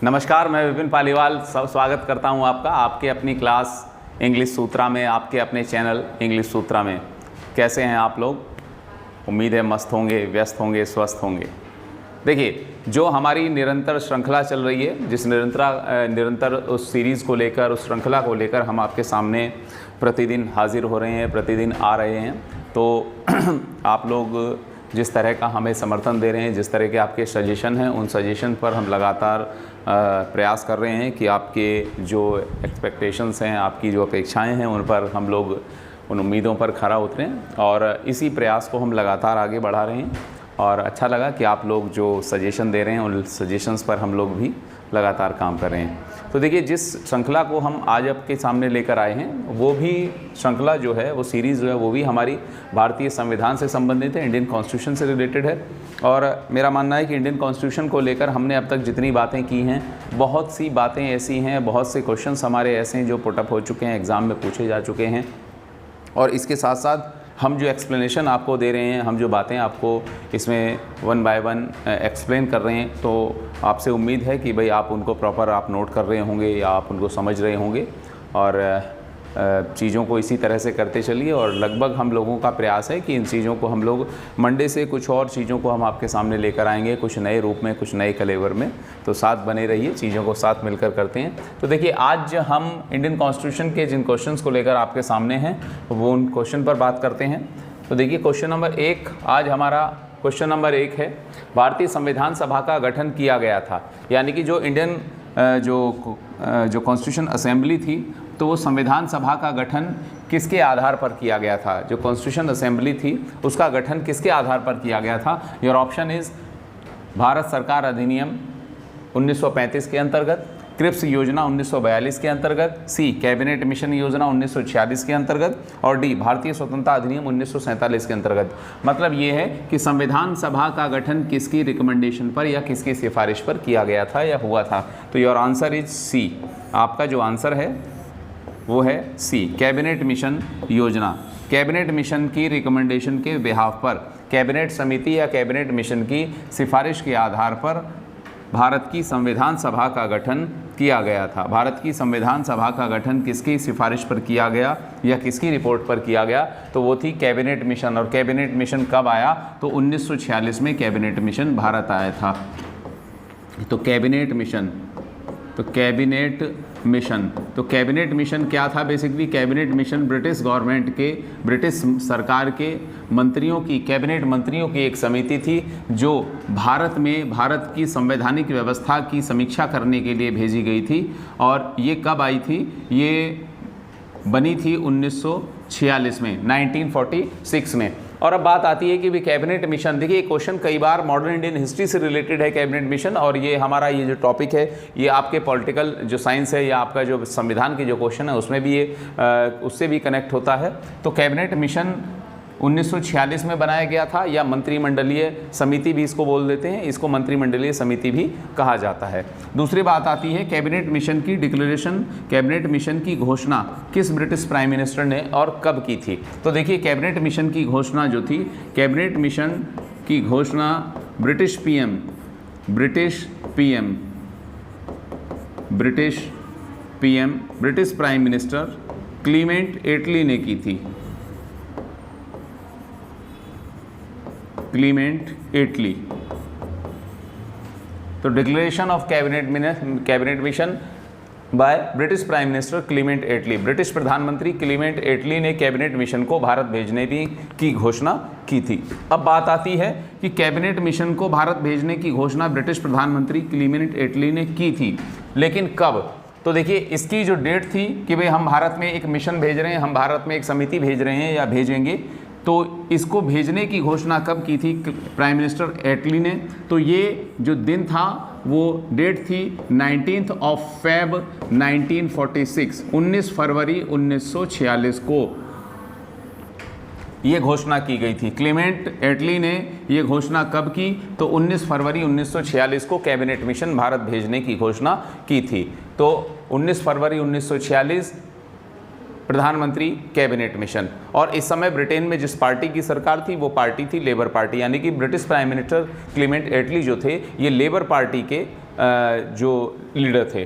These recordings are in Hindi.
नमस्कार, मैं विपिन पालीवाल स्वागत करता हूं आपका आपके अपनी क्लास इंग्लिश सूत्रा में, आपके अपने चैनल इंग्लिश सूत्रा में। कैसे हैं आप लोग? उम्मीद है मस्त होंगे, व्यस्त होंगे, स्वस्थ होंगे। देखिए, जो हमारी निरंतर श्रृंखला चल रही है, जिस निरंतर उस सीरीज़ को लेकर, उस श्रृंखला को लेकर हम आपके सामने प्रतिदिन हाजिर हो रहे हैं, प्रतिदिन आ रहे हैं। तो आप लोग जिस तरह का हमें समर्थन दे रहे हैं, जिस तरह के आपके सजेशन हैं, उन सजेशन पर हम लगातार प्रयास कर रहे हैं कि आपके जो एक्सपेक्टेशंस हैं, आपकी जो अपेक्षाएं हैं, उन पर हम लोग उन उम्मीदों पर खरा उतरें और इसी प्रयास को हम लगातार आगे बढ़ा रहे हैं। और अच्छा लगा कि आप लोग जो सजेशन दे रहे हैं, उन सजेशंस पर हम लोग भी लगातार काम कर रहे हैं। तो देखिए, जिस श्रृंखला को हम आज आपके सामने लेकर आए हैं, वो भी श्रृंखला जो है, वो सीरीज़ जो है, वो भी हमारी भारतीय संविधान से संबंधित है, इंडियन कॉन्स्टिट्यूशन से रिलेटेड है। और मेरा मानना है कि इंडियन कॉन्स्टिट्यूशन को लेकर हमने अब तक जितनी बातें की हैं, बहुत सी बातें ऐसी हैं, बहुत से क्वेश्चंस हमारे ऐसे हैं जो पुटअप हो चुके हैं, एग्ज़ाम में पूछे जा चुके हैं। और इसके साथ साथ हम जो एक्सप्लेनेशन आपको दे रहे हैं, हम जो बातें आपको इसमें वन बाय वन एक्सप्लेन कर रहे हैं, तो आपसे उम्मीद है कि भाई आप उनको प्रॉपर आप नोट कर रहे होंगे या आप उनको समझ रहे होंगे और चीज़ों को इसी तरह से करते चलिए। और लगभग हम लोगों का प्रयास है कि इन चीज़ों को हम लोग मंडे से कुछ और चीज़ों को हम आपके सामने लेकर आएंगे, कुछ नए रूप में, कुछ नए कलेवर में। तो साथ बने रहिए, चीज़ों को साथ मिलकर करते हैं। तो देखिए, आज हम इंडियन कॉन्स्टिट्यूशन के जिन क्वेश्चंस को लेकर आपके सामने हैं, वो उन क्वेश्चन पर बात करते हैं। तो देखिए, क्वेश्चन नंबर 1, आज हमारा क्वेश्चन नंबर 1 है, भारतीय संविधान सभा का गठन किया गया था। यानी कि जो इंडियन जो कॉन्स्टिट्यूशन असेंबली थी, तो वो संविधान सभा का गठन किसके आधार पर किया गया था? जो कॉन्स्टिट्यूशन असेंबली थी, उसका गठन किसके आधार पर किया गया था? योर ऑप्शन इज़ भारत सरकार अधिनियम 1935 के अंतर्गत, क्रिप्स योजना 1942 के अंतर्गत, सी कैबिनेट मिशन योजना 1946 के अंतर्गत, और डी भारतीय स्वतंत्रता अधिनियम 1947 के अंतर्गत। मतलब ये है कि संविधान सभा का गठन किसकी रिकमेंडेशन पर या किसकी सिफारिश पर किया गया था या हुआ था? तो योर आंसर इज सी। आपका जो आंसर है वो है सी, कैबिनेट मिशन योजना। कैबिनेट मिशन की रिकमेंडेशन के बिहाफ पर, कैबिनेट समिति या कैबिनेट मिशन की सिफारिश के आधार पर भारत की संविधान सभा का गठन किया गया था। भारत की संविधान सभा का गठन किसकी सिफारिश पर किया गया या किसकी रिपोर्ट पर किया गया? तो वो थी कैबिनेट मिशन। और कैबिनेट मिशन कब आया? तो 1946 में कैबिनेट मिशन भारत आया था। तो कैबिनेट मिशन, तो कैबिनेट मिशन क्या था? Basically cabinet mission British government के, ब्रिटिश सरकार के मंत्रियों की, कैबिनेट मंत्रियों की एक समिति थी जो भारत में भारत की संवैधानिक व्यवस्था की समीक्षा करने के लिए भेजी गई थी। और ये कब आई थी? ये बनी थी 1946 में, 1946 में। और अब बात आती है कि भी कैबिनेट मिशन, देखिए क्वेश्चन कई बार मॉडर्न इंडियन हिस्ट्री से रिलेटेड है कैबिनेट मिशन, और ये हमारा ये जो टॉपिक है, ये आपके पॉलिटिकल जो साइंस है या आपका जो संविधान की जो क्वेश्चन है, उसमें भी ये उससे भी कनेक्ट होता है। तो कैबिनेट मिशन 1946 में बनाया गया था, या मंत्रिमंडलीय समिति भी इसको बोल देते हैं, इसको मंत्रिमंडलीय समिति भी कहा जाता है। दूसरी बात आती है कैबिनेट मिशन की डिक्लेरेशन, कैबिनेट मिशन की घोषणा किस ब्रिटिश प्राइम मिनिस्टर ने और कब की थी? तो देखिए, कैबिनेट मिशन की घोषणा जो थी, कैबिनेट मिशन की घोषणा British PM, British prime minister Clement Attlee ने की थी। Clement Attlee. तो declaration of cabinet mission by British prime minister Clement Attlee, British प्रधानमंत्री क्लीमेंट एटली ने कैबिनेट मिशन को भारत भेजने की घोषणा की थी। अब बात आती है कि कैबिनेट मिशन को भारत भेजने की घोषणा ब्रिटिश प्रधानमंत्री क्लीमेंट एटली ने की थी, लेकिन कब? तो देखिए, इसकी जो डेट थी कि भाई हम भारत में एक मिशन भेज रहे हैं, हम भारत में एक समिति भेज रहे हैं या भेजेंगे, तो इसको भेजने की घोषणा कब की थी प्राइम मिनिस्टर एटली ने? तो ये जो दिन था, वो डेट थी 19 Feb 1946, 19 फरवरी 1946 को ये घोषणा की गई थी। क्लीमेंट एटली ने ये घोषणा कब की? तो 19 फरवरी 1946 को कैबिनेट मिशन भारत भेजने की घोषणा की थी। तो 19 फरवरी 1946 प्रधानमंत्री कैबिनेट मिशन। और इस समय ब्रिटेन में जिस पार्टी की सरकार थी वो पार्टी थी लेबर पार्टी, यानी कि ब्रिटिश प्राइम मिनिस्टर क्लीमेंट एटली जो थे ये लेबर पार्टी के जो लीडर थे।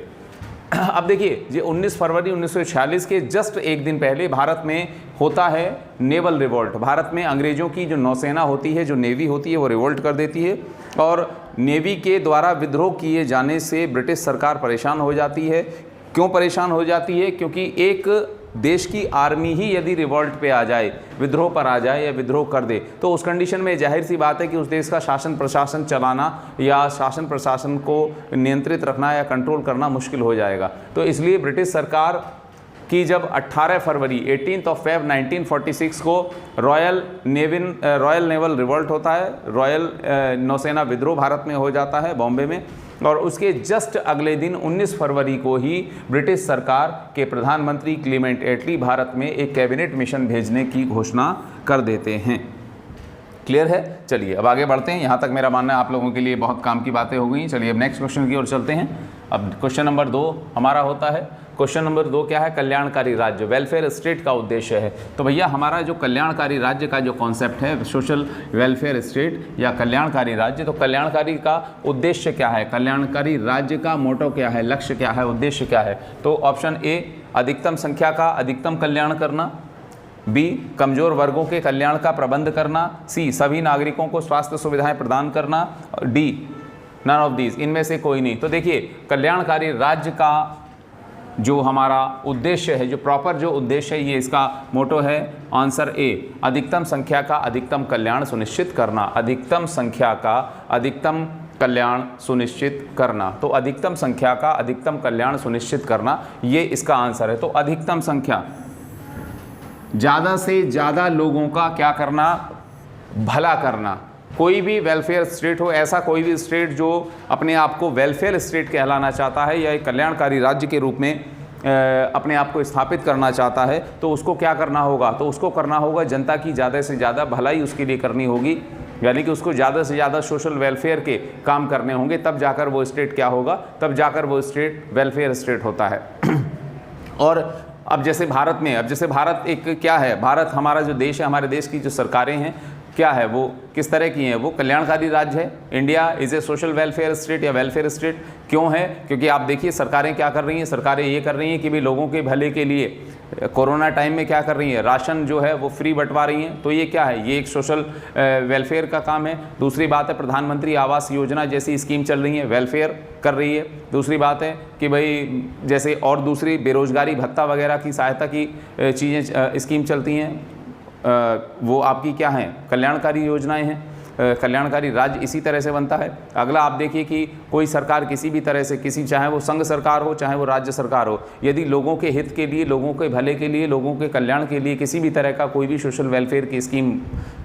अब देखिए, ये 19 फरवरी 1946 के जस्ट एक दिन पहले भारत में होता है नेवल रिवोल्ट। भारत में अंग्रेज़ों की जो नौसेना होती है, जो नेवी होती है, वो रिवोल्ट कर देती है और नेवी के द्वारा विद्रोह किए जाने से ब्रिटिश सरकार परेशान हो जाती है। क्यों परेशान हो जाती है? क्योंकि एक देश की आर्मी ही यदि रिवोल्ट पे आ जाए, विद्रोह पर आ जाए या विद्रोह कर दे, तो उस कंडीशन में जाहिर सी बात है कि उस देश का शासन प्रशासन चलाना या शासन प्रशासन को नियंत्रित रखना या कंट्रोल करना मुश्किल हो जाएगा। तो इसलिए ब्रिटिश सरकार की जब 18 फरवरी 18 फेब 1946 को रॉयल नेवल रिवोल्ट होता है, रॉयल नौसेना विद्रोह भारत में हो जाता है बॉम्बे में, और उसके जस्ट अगले दिन 19 फरवरी को ही ब्रिटिश सरकार के प्रधानमंत्री क्लीमेंट एटली भारत में एक कैबिनेट मिशन भेजने की घोषणा कर देते हैं। क्लियर है? चलिए अब आगे बढ़ते हैं। यहाँ तक मेरा मानना है आप लोगों के लिए बहुत काम की बातें हो गई। चलिए अब नेक्स्ट क्वेश्चन की ओर चलते हैं। अब क्वेश्चन नंबर 2 हमारा होता है। क्वेश्चन नंबर 2 क्या है? कल्याणकारी राज्य, वेलफेयर स्टेट का उद्देश्य है। तो भैया हमारा जो कल्याणकारी राज्य का जो कॉन्सेप्ट है, सोशल वेलफेयर स्टेट या कल्याणकारी राज्य, तो कल्याणकारी का उद्देश्य क्या है? कल्याणकारी राज्य का मोटो क्या है, लक्ष्य क्या है, उद्देश्य क्या है? तो ऑप्शन ए, अधिकतम संख्या का अधिकतम कल्याण करना, बी, कमज़ोर वर्गों के कल्याण का प्रबंध करना, सी, सभी नागरिकों को स्वास्थ्य सुविधाएं प्रदान करना, डी, नन ऑफ दीज, इनमें से कोई नहीं। तो देखिए, कल्याणकारी राज्य का जो हमारा उद्देश्य है, जो प्रॉपर जो उद्देश्य है, ये इसका मोटो है आंसर ए, अधिकतम संख्या का अधिकतम कल्याण सुनिश्चित करना। अधिकतम संख्या का अधिकतम कल्याण सुनिश्चित करना, तो अधिकतम संख्या का अधिकतम कल्याण सुनिश्चित करना, ये इसका आंसर है। तो अधिकतम संख्या, ज़्यादा से ज़्यादा लोगों का क्या करना? भला करना। कोई भी वेलफेयर स्टेट हो, ऐसा कोई भी स्टेट जो अपने आप को वेलफेयर स्टेट कहलाना चाहता है या एक कल्याणकारी राज्य के रूप में अपने आप को स्थापित करना चाहता है, तो उसको क्या करना होगा? तो उसको करना होगा जनता की ज़्यादा से ज़्यादा भलाई उसके लिए करनी होगी, यानी कि उसको ज़्यादा से ज़्यादा सोशल वेलफेयर के काम करने होंगे, तब जाकर वो स्टेट क्या होगा? तब जाकर वो स्टेट वेलफेयर स्टेट होता है। और अब जैसे भारत में, अब जैसे भारत एक क्या है, भारत हमारा जो देश है, हमारे देश की जो सरकारें हैं क्या है, वो किस तरह की हैं? वो कल्याणकारी राज्य है। India is a social welfare state या वेलफेयर स्टेट। क्यों है? क्योंकि आप देखिए सरकारें क्या कर रही हैं, सरकारें ये कर रही हैं कि भी लोगों के भले के लिए कोरोना टाइम में क्या कर रही हैं, राशन जो है वो फ्री बंटवा रही हैं। तो ये क्या है? ये एक सोशल वेलफेयर का काम है। दूसरी बात है, प्रधानमंत्री आवास योजना जैसी स्कीम चल रही है, वेलफेयर कर रही है। दूसरी बात है कि भाई जैसे और दूसरी बेरोजगारी भत्ता वगैरह की सहायता की चीज़ें स्कीम चलती हैं, वो आपकी क्या हैं? कल्याणकारी योजनाएं हैं। कल्याणकारी राज्य इसी तरह से बनता है। अगला आप देखिए कि कोई सरकार किसी भी तरह से, किसी चाहे वो संघ सरकार हो चाहे वो राज्य सरकार हो, यदि लोगों के हित के लिए, लोगों के भले के लिए, लोगों के कल्याण के लिए किसी भी तरह का कोई भी सोशल वेलफेयर की स्कीम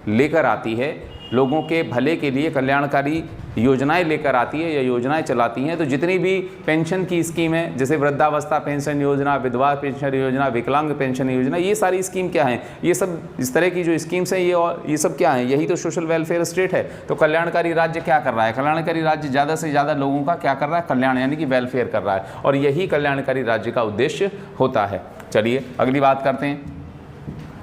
लेकर आती है, लोगों के भले के लिए कल्याणकारी योजनाएं लेकर आती है या योजनाएं चलाती हैं, तो जितनी भी पेंशन की स्कीम है, जैसे वृद्धावस्था पेंशन योजना, विधवा पेंशन योजना, विकलांग पेंशन योजना, ये सारी स्कीम क्या हैं? ये सब इस तरह की जो स्कीम्स हैं, ये सब क्या हैं? यही तो सोशल वेलफेयर स्टेट है। तो कल्याणकारी राज्य क्या कर रहा है? कल्याणकारी राज्य ज़्यादा से ज़्यादा लोगों का क्या कर रहा है? कल्याण, यानी कि वेलफेयर कर रहा है, और यही कल्याणकारी राज्य का उद्देश्य होता है। चलिए अगली बात करते हैं।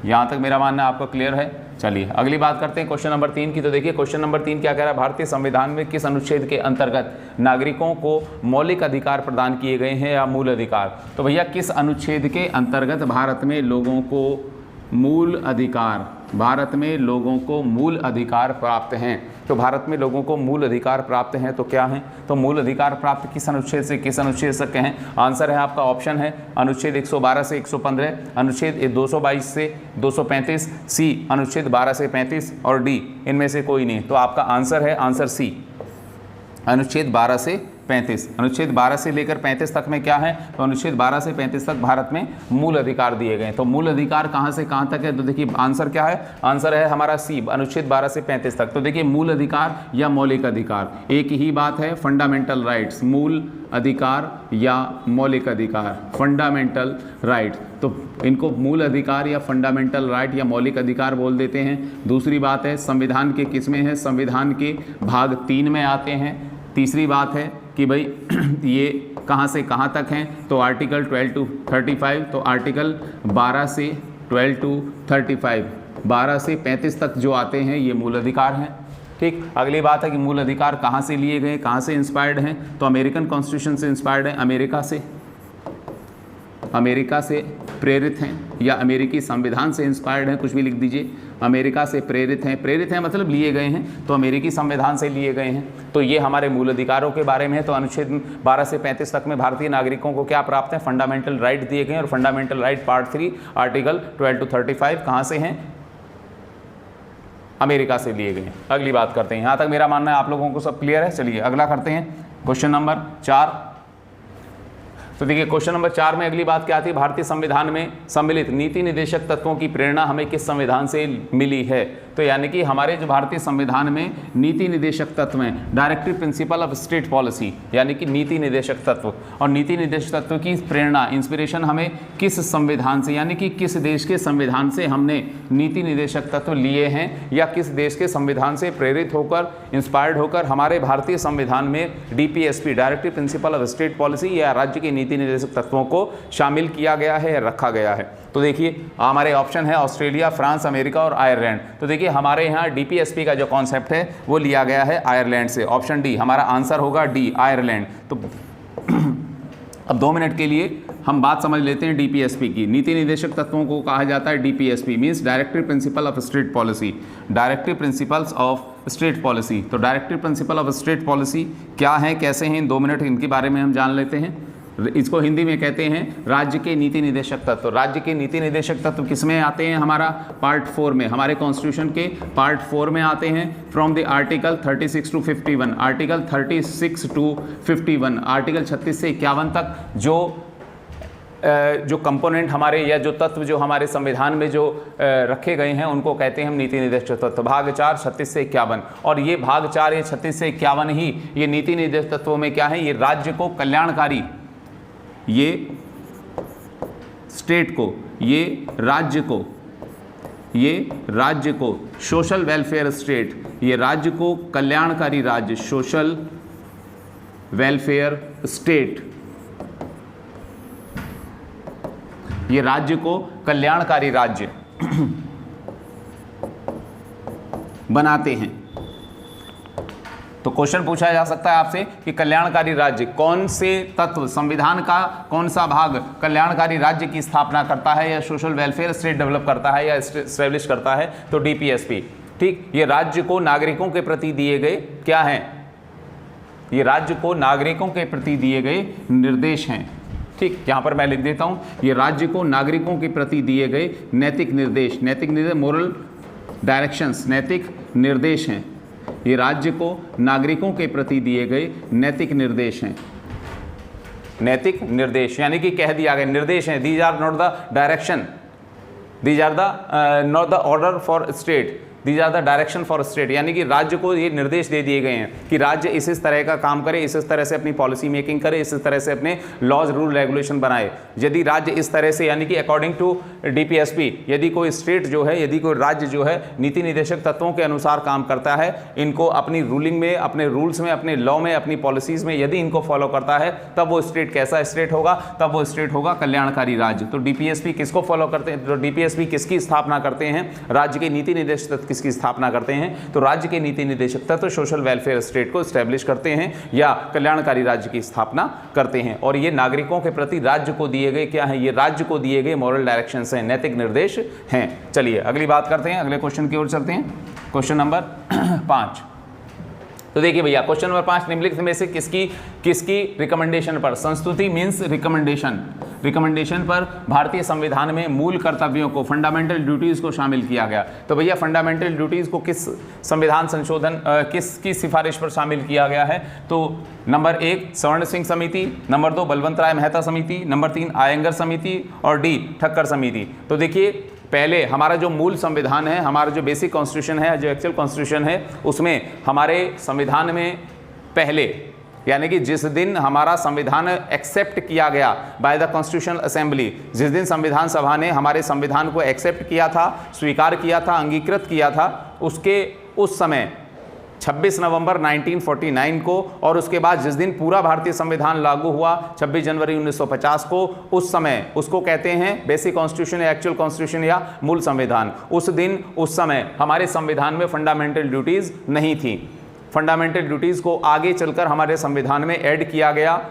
यहाँ तक मेरा मानना आपको क्लियर है। चलिए अगली बात करते हैं क्वेश्चन नंबर 3 की। तो देखिए क्वेश्चन नंबर 3 क्या कह रहा है? भारतीय संविधान में किस अनुच्छेद के अंतर्गत नागरिकों को मौलिक अधिकार प्रदान किए गए हैं या मूल अधिकार? तो भैया किस अनुच्छेद के अंतर्गत भारत में लोगों को मूल अधिकार, भारत में लोगों को मूल अधिकार प्राप्त हैं? तो भारत में लोगों को मूल अधिकार प्राप्त हैं तो क्या हैं? तो मूल अधिकार प्राप्त किस अनुच्छेद से किस अनुच्छेद तक हैं? आंसर है आपका ऑप्शन है अनुच्छेद 112 से 115, अनुच्छेद 222 से 235, सी अनुच्छेद 12 से 35 और डी इनमें से कोई नहीं। तो आपका आंसर है आंसर सी, अनुच्छेद 12 से 35। अनुच्छेद 12 से लेकर 35 तक में क्या है? तो अनुच्छेद 12 से 35 तक भारत में मूल अधिकार दिए गए। तो मूल अधिकार कहाँ से कहाँ तक है? तो देखिए आंसर क्या है? आंसर है हमारा सी, अनुच्छेद 12 से 35 तक। तो देखिए मूल अधिकार या मौलिक अधिकार एक ही बात है। फंडामेंटल राइट्स, मूल अधिकार या मौलिक अधिकार, फंडामेंटल राइट, तो इनको मूल अधिकार या फंडामेंटल राइट या मौलिक अधिकार बोल देते हैं। दूसरी बात है संविधान के किसमें है? संविधान के भाग 3 में आते हैं। तीसरी बात है कि भाई ये कहाँ से कहाँ तक हैं, तो आर्टिकल 12 to 35, तो आर्टिकल 12 से 12 to 35, 12 से 35 तक जो आते हैं ये मूल अधिकार हैं। ठीक, अगली बात है कि मूल अधिकार कहाँ से लिए गए, कहाँ से इंस्पायर्ड हैं, तो अमेरिकन कॉन्स्टिट्यूशन से इंस्पायर्ड है, अमेरिका से प्रेरित हैं, या अमेरिकी संविधान से इंस्पायर्ड हैं, कुछ भी लिख दीजिए, अमेरिका से प्रेरित हैं मतलब लिए गए हैं, तो अमेरिकी संविधान से लिए गए हैं। तो ये हमारे मूल अधिकारों के बारे में है। तो अनुच्छेद 12 से 35 तक में भारतीय नागरिकों को क्या प्राप्त है, फंडामेंटल राइट दिए गए हैं, और fundamental right part 3 article 12 to 35 कहाँ से हैं, अमेरिका से लिए गए हैं। अगली बात करते हैं, यहाँ तक मेरा मानना है आप लोगों को सब क्लियर है। चलिए अगला करते हैं, क्वेश्चन नंबर 4। तो देखिए क्वेश्चन नंबर 4 में अगली बात क्या थी, भारतीय संविधान में सम्मिलित नीति निदेशक तत्वों की प्रेरणा हमें किस संविधान से मिली है। तो यानी कि हमारे जो भारतीय संविधान में नीति निदेशक तत्व हैं, directive principle of state policy, यानी कि नीति निदेशक तत्व, और नीति निदेशक तत्व की प्रेरणा, इंस्पिरेशन हमें किस संविधान से, यानी कि किस देश के संविधान से हमने नीति निदेशक तत्व लिए हैं, या किस देश के संविधान से प्रेरित होकर, इंस्पायर्ड होकर हमारे भारतीय संविधान में DPSP, directive principle of state policy, या राज्य के नीति निदेशक तत्वों को शामिल किया गया है या रखा गया है। तो देखिए हमारे ऑप्शन है ऑस्ट्रेलिया, फ्रांस, अमेरिका और आयरलैंड। तो देखिए हमारे यहाँ DPSP का जो कॉन्सेप्ट है वो लिया गया है आयरलैंड से। ऑप्शन डी हमारा आंसर होगा, डी आयरलैंड। तो अब 2 मिनट के लिए हम बात समझ लेते हैं DPSP की। नीति निदेशक तत्वों को कहा जाता है DPSP, means directive principle of state policy, directive principles of state policy. तो directive principle of state policy क्या है, कैसे हैं, इन 2 मिनट इनके बारे में हम जान लेते हैं। इसको हिंदी में कहते हैं राज्य के नीति निदेशक तत्व। राज्य के नीति निदेशक तत्व किस में आते हैं, हमारा पार्ट 4 में, हमारे कॉन्स्टिट्यूशन के पार्ट 4 में आते हैं। From the article 36 to 51, article 36 to 51, article 36 से 51 तक जो कंपोनेंट हमारे, या जो तत्व जो हमारे संविधान में जो रखे गए हैं, उनको कहते हैं हम नीति निदेशक तत्व। भाग 4 36 से 51, और ये भाग 4 ये 36 से 51 ही ये नीति निदेशक तत्वों में क्या है, ये राज्य को कल्याणकारी, ये स्टेट को, ये राज्य को सोशल वेलफेयर स्टेट, ये राज्य को कल्याणकारी राज्य, सोशल वेलफेयर स्टेट, ये राज्य को कल्याणकारी राज्य बनाते हैं। तो क्वेश्चन पूछा जा सकता है आपसे कि कल्याणकारी राज्य कौन से तत्व, संविधान का कौन सा भाग कल्याणकारी राज्य की स्थापना करता है, या सोशल वेलफेयर स्टेट डेवलप करता है, या एस्टेब्लिश करता है, तो DPSP। ठीक, ये राज्य को नागरिकों के प्रति दिए गए क्या हैं, ये राज्य को नागरिकों के प्रति दिए गए निर्देश हैं। ठीक, यहाँ पर मैं लिख देता हूँ, ये राज्य को नागरिकों के प्रति दिए गए नैतिक निर्देश, मोरल डायरेक्शंस, नैतिक निर्देश हैं। ये राज्य को नागरिकों के प्रति दिए गए नैतिक निर्देश हैं। नैतिक निर्देश यानी कि कह दिया गया निर्देश हैं, these are not the direction, these are the not the order for state, these are the direction for state, यानी कि राज्य को ये निर्देश दे दिए गए हैं कि राज्य इस तरह का काम करे, इस तरह से अपनी पॉलिसी मेकिंग करे, इस तरह से अपने लॉज रूल रेगुलेशन बनाए। यदि राज्य इस तरह से, यानी कि अकॉर्डिंग टू DPSP, यदि कोई स्टेट जो है, यदि कोई राज्य जो है नीति निदेशक तत्वों के अनुसार काम करता है, इनको अपनी रूलिंग में, अपने रूल्स में, अपने लॉ में, अपनी पॉलिसीज में यदि इनको फॉलो करता है, तब वो स्टेट कैसा स्टेट होगा, तब वो स्टेट होगा कल्याणकारी राज्य। तो DPSP किसको फॉलो करते हैं, तो DPSP किसकी स्थापना करते हैं, राज्य के नीति निदेशक तत्व किसकी स्थापना करते हैं, तो राज्य के नीति निदेशक तत्व सोशल वेलफेयर स्टेट को स्टैब्लिश करते हैं या कल्याणकारी राज्य की स्थापना करते हैं। और ये नागरिकों के प्रति राज्य को दिए गए क्या है, ये राज्य को दिए गए मॉरल डायरेक्शंस हैं, नैतिक निर्देश हैं। चलिए अगली बात करते हैं, अगले क्वेश्चन की ओर चलते हैं, क्वेश्चन नंबर 5। तो देखिए भैया क्वेश्चन नंबर 5, निम्नलिखित में से किसकी रिकमेंडेशन पर, संस्तुति मीन्स रिकमेंडेशन पर भारतीय संविधान में मूल कर्तव्यों को, फंडामेंटल ड्यूटीज को शामिल किया गया। तो भैया फंडामेंटल ड्यूटीज को किस संविधान संशोधन किसकी सिफारिश पर शामिल किया गया है, तो नंबर 1 स्वर्ण सिंह समिति, नंबर 2 बलवंत राय मेहता समिति, नंबर 3 आयंगर समिति, और डी ठक्कर समिति। तो देखिए पहले हमारा जो मूल संविधान है, हमारा जो बेसिक कॉन्स्टिट्यूशन है, जो एक्चुअल कॉन्स्टिट्यूशन है, उसमें हमारे संविधान में पहले, यानी कि जिस दिन हमारा संविधान एक्सेप्ट किया गया बाय द कॉन्स्टिट्यूशनल असेंबली, जिस दिन संविधान सभा ने हमारे संविधान को एक्सेप्ट किया था, स्वीकार किया था, अंगीकृत किया था, उसके उस समय 26 नवंबर 1949 को, और उसके बाद जिस दिन पूरा भारतीय संविधान लागू हुआ 26 जनवरी 1950 को, उस समय उसको कहते हैं बेसिक कॉन्स्टिट्यूशन या एक्चुअल कॉन्स्टिट्यूशन या मूल संविधान। उस दिन उस समय हमारे संविधान में फंडामेंटल ड्यूटीज नहीं थी। फंडामेंटल ड्यूटीज को आगे चलकर हमारे संविधान में ऐड किया गया।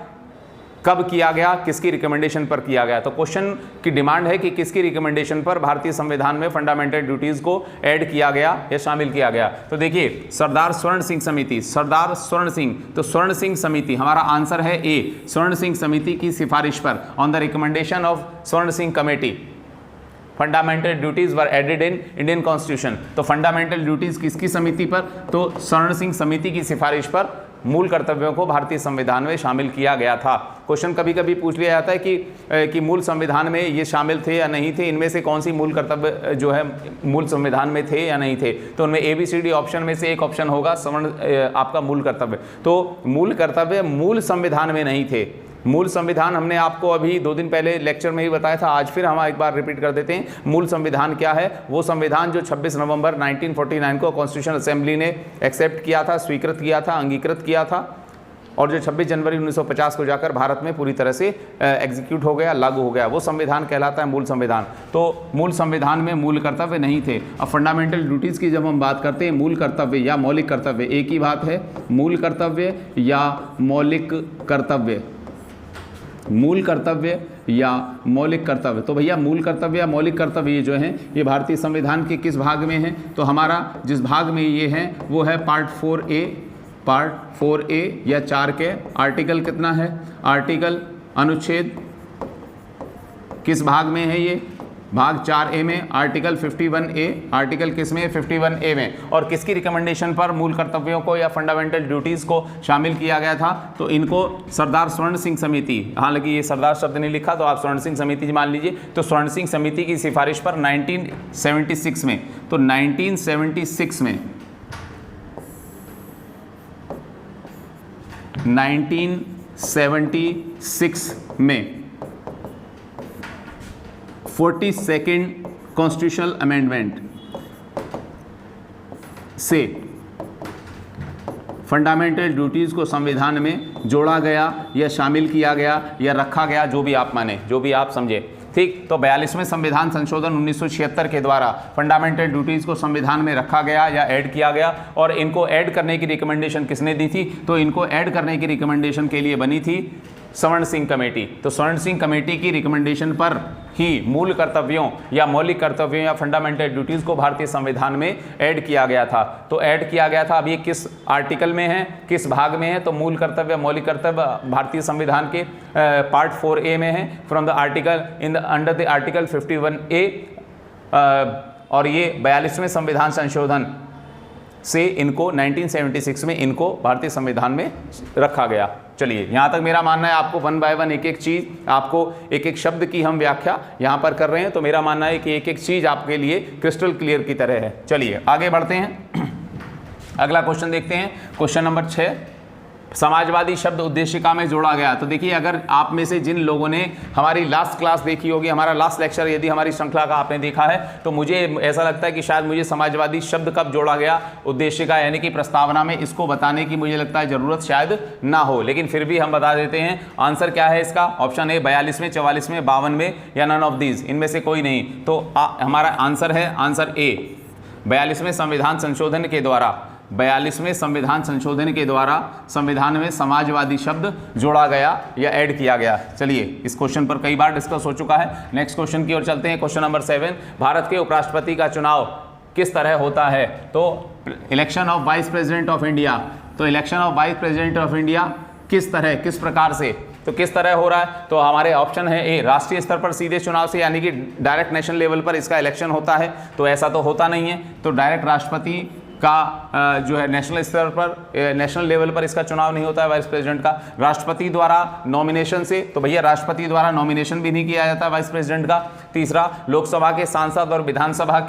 कब किया गया, किसकी रिकमेंडेशन पर किया गया? तो क्वेश्चन की डिमांड है कि किसकी रिकमेंडेशन पर भारतीय संविधान में फंडामेंटल ड्यूटीज को ऐड किया गया या शामिल किया गया? तो देखिए, सरदार स्वर्ण सिंह समिति, सरदार स्वर्ण सिंह, तो स्वर्ण सिंह समिति हमारा आंसर है ए। स्वर्ण सिंह समिति की सिफारिश पर, on the recommendation of Swaran Singh committee, fundamental duties were added in Indian constitution. तो फंडामेंटल ड्यूटीज किसकी समिति पर? तो स्वर्ण सिंह समिति की सिफारिश पर मूल कर्तव्यों को भारतीय संविधान में शामिल किया गया था। क्वेश्चन कभी कभी पूछ लिया जाता है कि मूल संविधान में ये शामिल थे या नहीं थे, इनमें से कौन सी मूल कर्तव्य जो है मूल संविधान में थे या नहीं थे? तो उनमें ABCD ऑप्शन में से एक ऑप्शन होगा सवर्ण आपका मूल कर्तव्य। तो मूल कर्तव्य मूल संविधान में नहीं थे। मूल संविधान हमने आपको अभी 2 दिन पहले लेक्चर में ही बताया था, आज फिर हम एक बार रिपीट कर देते हैं। मूल संविधान क्या है? वो संविधान जो 26 नवंबर 1949 को कॉन्स्टिट्यूशन असेंबली ने एक्सेप्ट किया था, स्वीकृत किया था, अंगीकृत किया था, और जो 26 जनवरी 1950 को जाकर भारत में पूरी तरह से एग्जीक्यूट हो गया, लागू हो गया, वो संविधान कहलाता है मूल संविधान। तो मूल संविधान में मूल कर्तव्य नहीं थे। अब फंडामेंटल ड्यूटीज़ की जब हम बात करते हैं, मूल कर्तव्य या मौलिक कर्तव्य, एक ही बात है, मूल कर्तव्य या मौलिक कर्तव्य, मूल कर्तव्य या मौलिक कर्तव्य। तो भैया मूल कर्तव्य या मौलिक कर्तव्य ये जो हैं ये भारतीय संविधान के किस भाग में हैं? तो हमारा जिस भाग में ये है वो है पार्ट 4A, पार्ट 4A या 4 के आर्टिकल कितना है? आर्टिकल अनुच्छेद किस भाग में है? ये भाग 4A में, आर्टिकल 51A, आर्टिकल किस में? 51A में। और किसकी रिकमेंडेशन पर मूल कर्तव्यों को या फंडामेंटल ड्यूटीज़ को शामिल किया गया था? तो इनको सरदार स्वर्ण सिंह समिति, हालांकि ये सरदार शब्द नहीं लिखा तो आप स्वर्ण सिंह समिति मान लीजिए, तो स्वर्ण सिंह समिति की सिफारिश पर 1976 में, तो 1976 में 1976 में 42nd कॉन्स्टिट्यूशनल अमेंडमेंट से फंडामेंटल ड्यूटीज़ को संविधान में जोड़ा गया या शामिल किया गया या रखा गया, जो भी आप माने, जो भी आप समझे, ठीक। तो 42वें संविधान संशोधन 1976 के द्वारा फंडामेंटल ड्यूटीज़ को संविधान में रखा गया या ऐड किया गया। और इनको ऐड करने की रिकमेंडेशन किसने दी थी? तो इनको ऐड करने की रिकमेंडेशन के लिए बनी थी स्वर्ण सिंह कमेटी। तो स्वर्ण सिंह कमेटी की रिकमेंडेशन पर ही मूल कर्तव्यों या मौलिक कर्तव्यों या फंडामेंटल ड्यूटीज़ को भारतीय संविधान में ऐड किया गया था। तो ऐड किया गया था, अब ये किस आर्टिकल में है, किस भाग में है? तो मूल कर्तव्य मौलिक कर्तव्य भारतीय संविधान के पार्ट 4A में है, from the article under the article 51A। और ये 42वें संविधान संशोधन से इनको 1976 में इनको भारतीय संविधान में रखा गया। चलिए, यहाँ तक मेरा मानना है। आपको 1 बाय 1 एक एक चीज़, आपको एक एक शब्द की हम व्याख्या यहाँ पर कर रहे हैं, तो मेरा मानना है कि एक एक चीज़ आपके लिए क्रिस्टल क्लियर की तरह है। चलिए आगे बढ़ते हैं, अगला क्वेश्चन देखते हैं। क्वेश्चन नंबर 6, समाजवादी शब्द उद्देशिका में जोड़ा गया। तो देखिए, अगर आप में से जिन लोगों ने हमारी लास्ट क्लास देखी होगी, हमारा लास्ट लेक्चर यदि हमारी श्रृंखला का आपने देखा है, तो मुझे ऐसा लगता है कि शायद मुझे समाजवादी शब्द कब जोड़ा गया उद्देशिका यानी कि प्रस्तावना में, इसको बताने की मुझे लगता है ज़रूरत शायद ना हो, लेकिन फिर भी हम बता देते हैं। आंसर क्या है इसका? ऑप्शन ए 42वें, 44वें, 52वें या नन ऑफ दीज, इनमें से कोई नहीं। तो हमारा आंसर है आंसर ए, 42वें संविधान संशोधन के द्वारा, 42वें संविधान संशोधन के द्वारा संविधान में समाजवादी शब्द जोड़ा गया या ऐड किया गया। चलिए, इस क्वेश्चन पर कई बार डिस्कस हो चुका है। नेक्स्ट क्वेश्चन की ओर चलते हैं। क्वेश्चन नंबर 7, भारत के उपराष्ट्रपति का चुनाव किस तरह होता है? तो election of vice president of India, तो election of vice president of India किस तरह, किस प्रकार से, तो किस तरह हो रहा है? तो हमारे ऑप्शन है ए, राष्ट्रीय स्तर पर सीधे चुनाव से, यानी कि डायरेक्ट नेशनल लेवल पर इसका इलेक्शन होता है। तो ऐसा तो होता नहीं है, तो डायरेक्ट राष्ट्रपति का जो है नेशनल स्तर पर, नेशनल लेवल पर इसका चुनाव नहीं होता है वाइस प्रेसिडेंट का। राष्ट्रपति द्वारा नॉमिनेशन से, तो भैया राष्ट्रपति द्वारा नॉमिनेशन भी नहीं किया जाता वाइस प्रेसिडेंट का। तीसरा, लोकसभा के सांसद और विधानसभा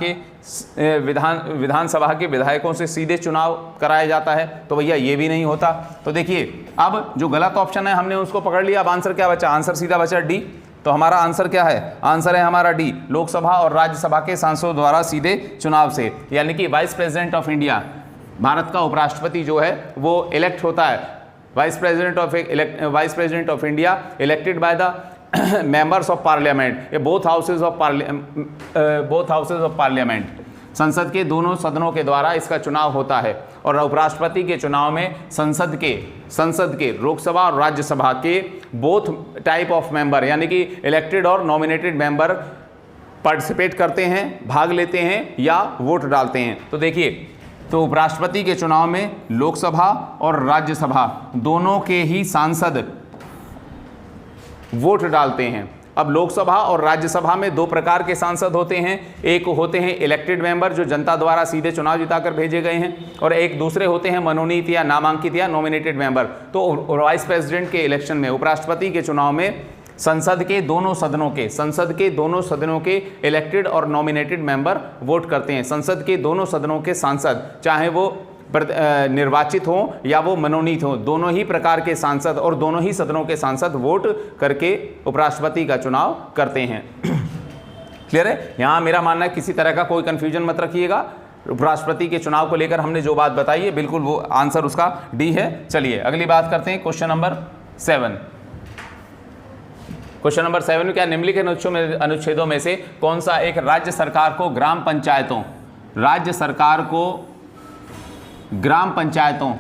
के विधायकों से सीधे चुनाव कराया जाता है, तो भैया ये भी नहीं होता। तो देखिए, अब जो गलत ऑप्शन है हमने उसको पकड़ लिया। अब आंसर क्या बचा? आंसर सीधा बचा डी। तो हमारा आंसर क्या है? आंसर है हमारा डी, लोकसभा और राज्यसभा के सांसदों द्वारा सीधे चुनाव से, यानी कि vice president of India Bharat का उपराष्ट्रपति जो है वो इलेक्ट होता है, vice president of India elected by the members of parliament, ये बोथ हाउसेज ऑफ पार्लियामेंट, संसद के दोनों सदनों के द्वारा इसका चुनाव होता है। और उपराष्ट्रपति के चुनाव में संसद के लोकसभा और राज्यसभा के बोथ टाइप ऑफ मेंबर यानी कि इलेक्टेड और नॉमिनेटेड मेंबर पार्टिसिपेट करते हैं, भाग लेते हैं या वोट डालते हैं। तो देखिए, तो उपराष्ट्रपति के चुनाव में लोकसभा और राज्यसभा दोनों के ही सांसद वोट डालते हैं। अब लोकसभा और राज्यसभा में दो प्रकार के सांसद होते हैं, एक होते हैं इलेक्टेड मेंबर जो जनता द्वारा सीधे चुनाव जिताकर भेजे गए हैं, और एक दूसरे होते हैं मनोनीत या नामांकित या नॉमिनेटेड मेंबर। तो वाइस प्रेसिडेंट के इलेक्शन में, उपराष्ट्रपति के चुनाव में संसद के दोनों सदनों के इलेक्टेड और नॉमिनेटेड मेंबर वोट करते हैं। संसद के दोनों सदनों के सांसद, चाहे वो निर्वाचित हो या वो मनोनीत हो, दोनों ही प्रकार के सांसद और दोनों ही सदनों के सांसद वोट करके उपराष्ट्रपति का चुनाव करते हैं। क्लियर है? यहां मेरा मानना है किसी तरह का कोई कंफ्यूजन मत रखिएगा। उपराष्ट्रपति के चुनाव को लेकर हमने जो बात बताई है बिल्कुल वो आंसर उसका डी है। चलिए अगली बात करते हैं, क्वेश्चन नंबर 7। क्वेश्चन नंबर 7 में क्या निम्नलिखित अनुच्छेदों में से कौन सा एक राज्य सरकार को ग्राम पंचायतों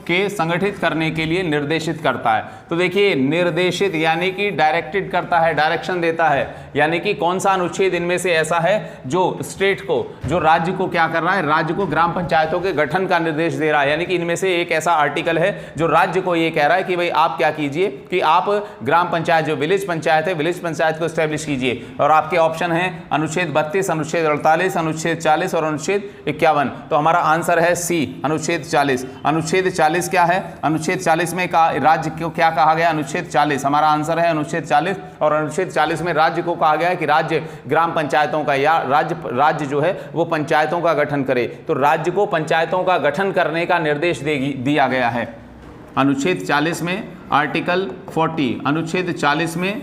के संगठित करने के लिए निर्देशित करता है? तो देखिए, निर्देशित यानी कि डायरेक्टेड करता है, डायरेक्शन देता है, यानी कि कौन सा अनुच्छेद इनमें से ऐसा है जो स्टेट को, जो राज्य को क्या कर रहा है, राज्य को ग्राम पंचायतों के गठन का निर्देश दे रहा है। यानी कि इनमें से एक ऐसा आर्टिकल है जो राज्य को ये कह रहा है कि भाई आप क्या कीजिए कि आप ग्राम पंचायत, जो विलेज पंचायत है, विलेज पंचायत को स्टैब्लिश कीजिए। और आपके ऑप्शन है अनुच्छेद 32, अनुच्छेद 48, अनुच्छेद 40 और अनुच्छेद 51। तो हमारा आंसर है सी, अनुच्छेद 40। अनुच्छेद 40 क्या है? अनुच्छेद 40 में राज्य को क्या कहा गया? अनुच्छेद 40 हमारा आंसर है, अनुच्छेद 40। और अनुच्छेद 40 में राज्य को कहा गया है कि राज्य ग्राम पंचायतों का या राज्य जो है वो पंचायतों का गठन करे। तो राज्य को पंचायतों का गठन करने का निर्देश दिया गया है अनुच्छेद 40 में, आर्टिकल 40। अनुच्छेद 40 में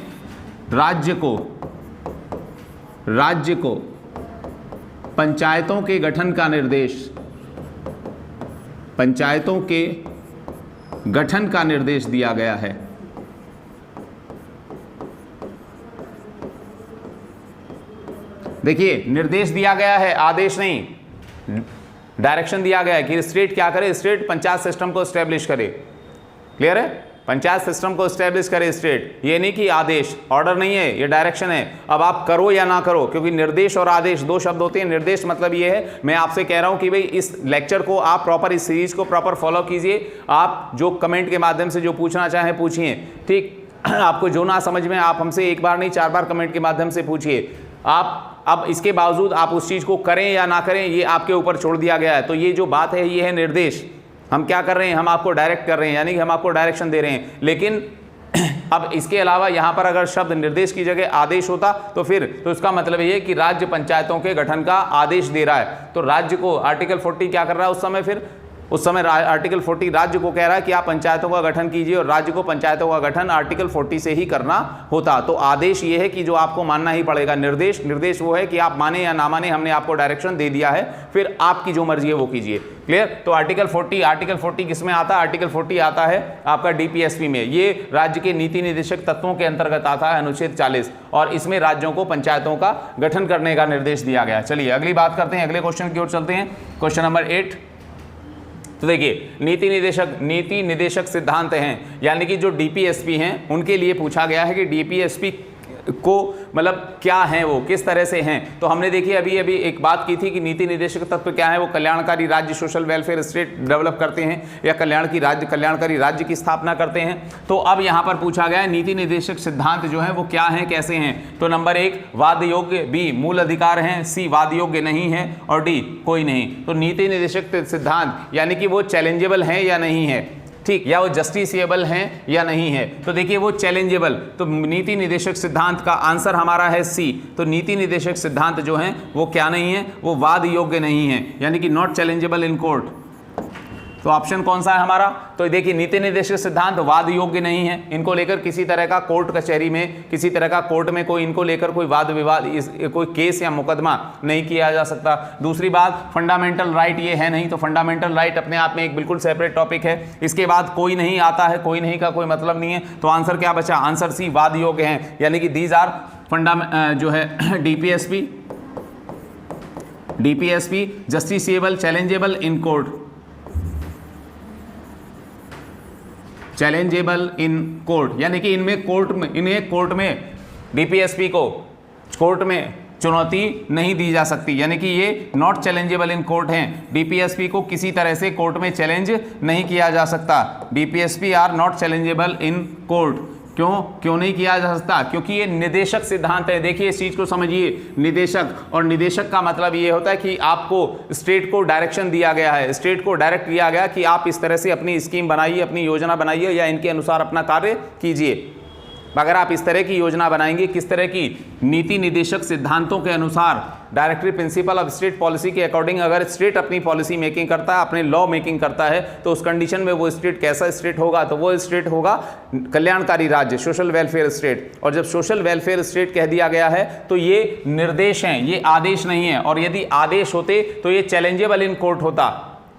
राज्य को पंचायतों के गठन का निर्देश, पंचायतों के गठन का निर्देश दिया गया है। देखिए, निर्देश दिया गया है, आदेश नहीं, डायरेक्शन दिया गया है कि स्टेट क्या करे, स्टेट पंचायत सिस्टम को एस्टेब्लिश करे। क्लियर है? पंचायत सिस्टम को एस्टेब्लिश करे स्टेट, ये नहीं कि आदेश, ऑर्डर नहीं है, ये डायरेक्शन है। अब आप करो या ना करो, क्योंकि निर्देश और आदेश दो शब्द होते हैं। निर्देश मतलब ये है, मैं आपसे कह रहा हूं कि भाई इस लेक्चर को आप प्रॉपर, इस सीरीज को प्रॉपर फॉलो कीजिए। आप जो कमेंट के माध्यम से जो पूछना चाहें पूछिए, ठीक। आपको जो ना समझ में, आप हमसे एक बार नहीं 4 बार कमेंट के माध्यम से पूछिए। आप अब इसके बावजूद आप उस चीज को करें या ना करें, ये आपके ऊपर छोड़ दिया गया है। तो ये जो बात है ये है निर्देश। हम क्या कर रहे हैं, हम आपको डायरेक्ट कर रहे हैं, यानी कि हम आपको डायरेक्शन दे रहे हैं। लेकिन अब इसके अलावा यहाँ पर अगर शब्द निर्देश की जगह आदेश होता तो फिर तो इसका मतलब ये है कि राज्य पंचायतों के गठन का आदेश दे रहा है। तो राज्य को आर्टिकल 40 क्या कर रहा है उस समय? फिर उस समय आर्टिकल 40 राज्य को कह रहा है कि आप पंचायतों का गठन कीजिए, और राज्य को पंचायतों का गठन आर्टिकल 40 से ही करना होता। तो आदेश ये है कि जो आपको मानना ही पड़ेगा। निर्देश वो है कि आप माने या ना माने, हमने आपको डायरेक्शन दे दिया है, फिर आपकी जो मर्जी है वो कीजिए। क्लियर? तो आर्टिकल 40 किसमें आता है? आर्टिकल 40 आता है आपका डीपीएसपी में। ये राज्य के नीति निर्देशक तत्वों के अंतर्गत आता है, अनुच्छेद 40, और इसमें राज्यों को पंचायतों का गठन करने का निर्देश दिया गया। चलिए अगली बात करते हैं, अगले क्वेश्चन की ओर चलते हैं, क्वेश्चन नंबर 8। तो देखिए, नीति निदेशक सिद्धांत हैं, यानी कि जो डीपीएसपी हैं उनके लिए पूछा गया है कि डीपीएसपी को मतलब क्या है, वो किस तरह से हैं। तो हमने देखिए अभी एक बात की थी कि नीति निदेशक तत्व क्या है, वो कल्याणकारी राज्य, सोशल वेलफेयर स्टेट डेवलप करते हैं या कल्याणकारी राज्य की स्थापना करते हैं। तो अब यहाँ पर पूछा गया है नीति निदेशक सिद्धांत जो है वो क्या है, कैसे हैं। तो नंबर 1 वाद योग्य, बी मूल अधिकार हैं, सी वाद योग्य नहीं है, और डी कोई नहीं। तो नीति निदेशक सिद्धांत यानी कि वो चैलेंजेबल है या नहीं है, ठीक, या वो जस्टिसिएबल हैं या नहीं है। तो देखिए वो चैलेंजेबल, तो नीति निदेशक सिद्धांत का आंसर हमारा है सी। तो नीति निदेशक सिद्धांत जो हैं वो क्या नहीं है, वो वाद योग्य नहीं है, यानी कि नॉट चैलेंजेबल इन कोर्ट। तो ऑप्शन कौन सा है हमारा? तो देखिए नीति निर्देशक सिद्धांत वाद योग्य नहीं है, इनको लेकर किसी तरह का कोर्ट कचहरी में, किसी तरह का कोर्ट में कोई इनको लेकर कोई वाद विवाद, कोई केस या मुकदमा नहीं किया जा सकता। दूसरी बात, फंडामेंटल राइट ये है नहीं, तो फंडामेंटल राइट अपने आप में एक बिल्कुल सेपरेट टॉपिक है। इसके बाद कोई नहीं आता है, कोई नहीं का कोई मतलब नहीं है, तो आंसर क्या बचा? आंसर सी वाद योग्य है, यानी कि दीज आर जो है DPSP justiciable challengeable in court, challengeable in court, यानी कि इनमें कोर्ट में डीपीएसपी को कोर्ट में चुनौती नहीं दी जा सकती, यानी कि ये नॉट चैलेंजेबल इन कोर्ट हैं। डीपीएसपी को किसी तरह से कोर्ट में चैलेंज नहीं किया जा सकता। DPSP are not challengeable in court. क्यों नहीं किया जा सकता? क्योंकि ये निदेशक सिद्धांत है। देखिए इस चीज को समझिए, निदेशक, और निदेशक का मतलब ये होता है कि आपको स्टेट को डायरेक्शन दिया गया है, स्टेट को डायरेक्ट किया गया कि आप इस तरह से अपनी स्कीम बनाइए, अपनी योजना बनाइए या इनके अनुसार अपना कार्य कीजिए। अगर आप इस तरह की योजना बनाएंगे, किस तरह की नीति निर्देशक सिद्धांतों के अनुसार, directory principal of state policy के अकॉर्डिंग अगर स्टेट अपनी पॉलिसी मेकिंग करता है, अपने लॉ मेकिंग करता है, तो उस कंडीशन में वो स्टेट कैसा स्टेट होगा? तो वो स्टेट होगा कल्याणकारी राज्य, सोशल वेलफेयर स्टेट। और जब सोशल वेलफेयर स्टेट कह दिया गया है तो ये निर्देश हैं, ये आदेश नहीं है। और यदि आदेश होते तो ये चैलेंजेबल इन कोर्ट होता,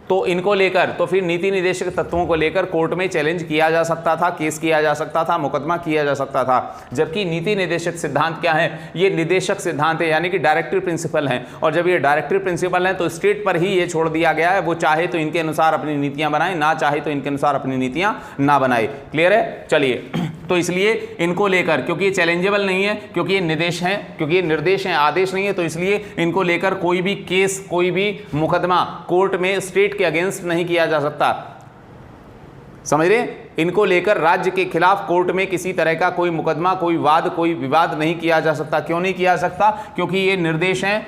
तो इनको लेकर, तो फिर नीति निर्देशक तत्वों को लेकर कोर्ट में चैलेंज किया जा सकता था, केस किया जा सकता था, मुकदमा किया जा सकता था। जबकि नीति निर्देशक सिद्धांत क्या है? ये निदेशक सिद्धांत है, यानी कि डायरेक्टिव प्रिंसिपल हैं। और जब ये डायरेक्टिव प्रिंसिपल हैं तो स्टेट पर ही ये छोड़ दिया गया है, वो चाहे तो इनके अनुसार अपनी नीतियां बनाए, ना चाहे तो इनके अनुसार अपनी नीतियां ना बनाए। क्लियर है? चलिए, तो इसलिए इनको लेकर, क्योंकि ये चैलेंजेबल नहीं है, क्योंकि ये निर्देश हैं, क्योंकि ये निर्देश हैं, आदेश नहीं है, तो इसलिए इनको लेकर कोई भी केस, कोई भी मुकदमा कोर्ट में स्टेट के अगेंस्ट नहीं किया जा सकता। समझ रहे? इनको लेकर राज्य के खिलाफ कोर्ट में किसी तरह का कोई मुकदमा, कोई वाद, कोई विवाद नहीं किया जा सकता। क्यों नहीं किया सकता? क्योंकि ये निर्देश हैं,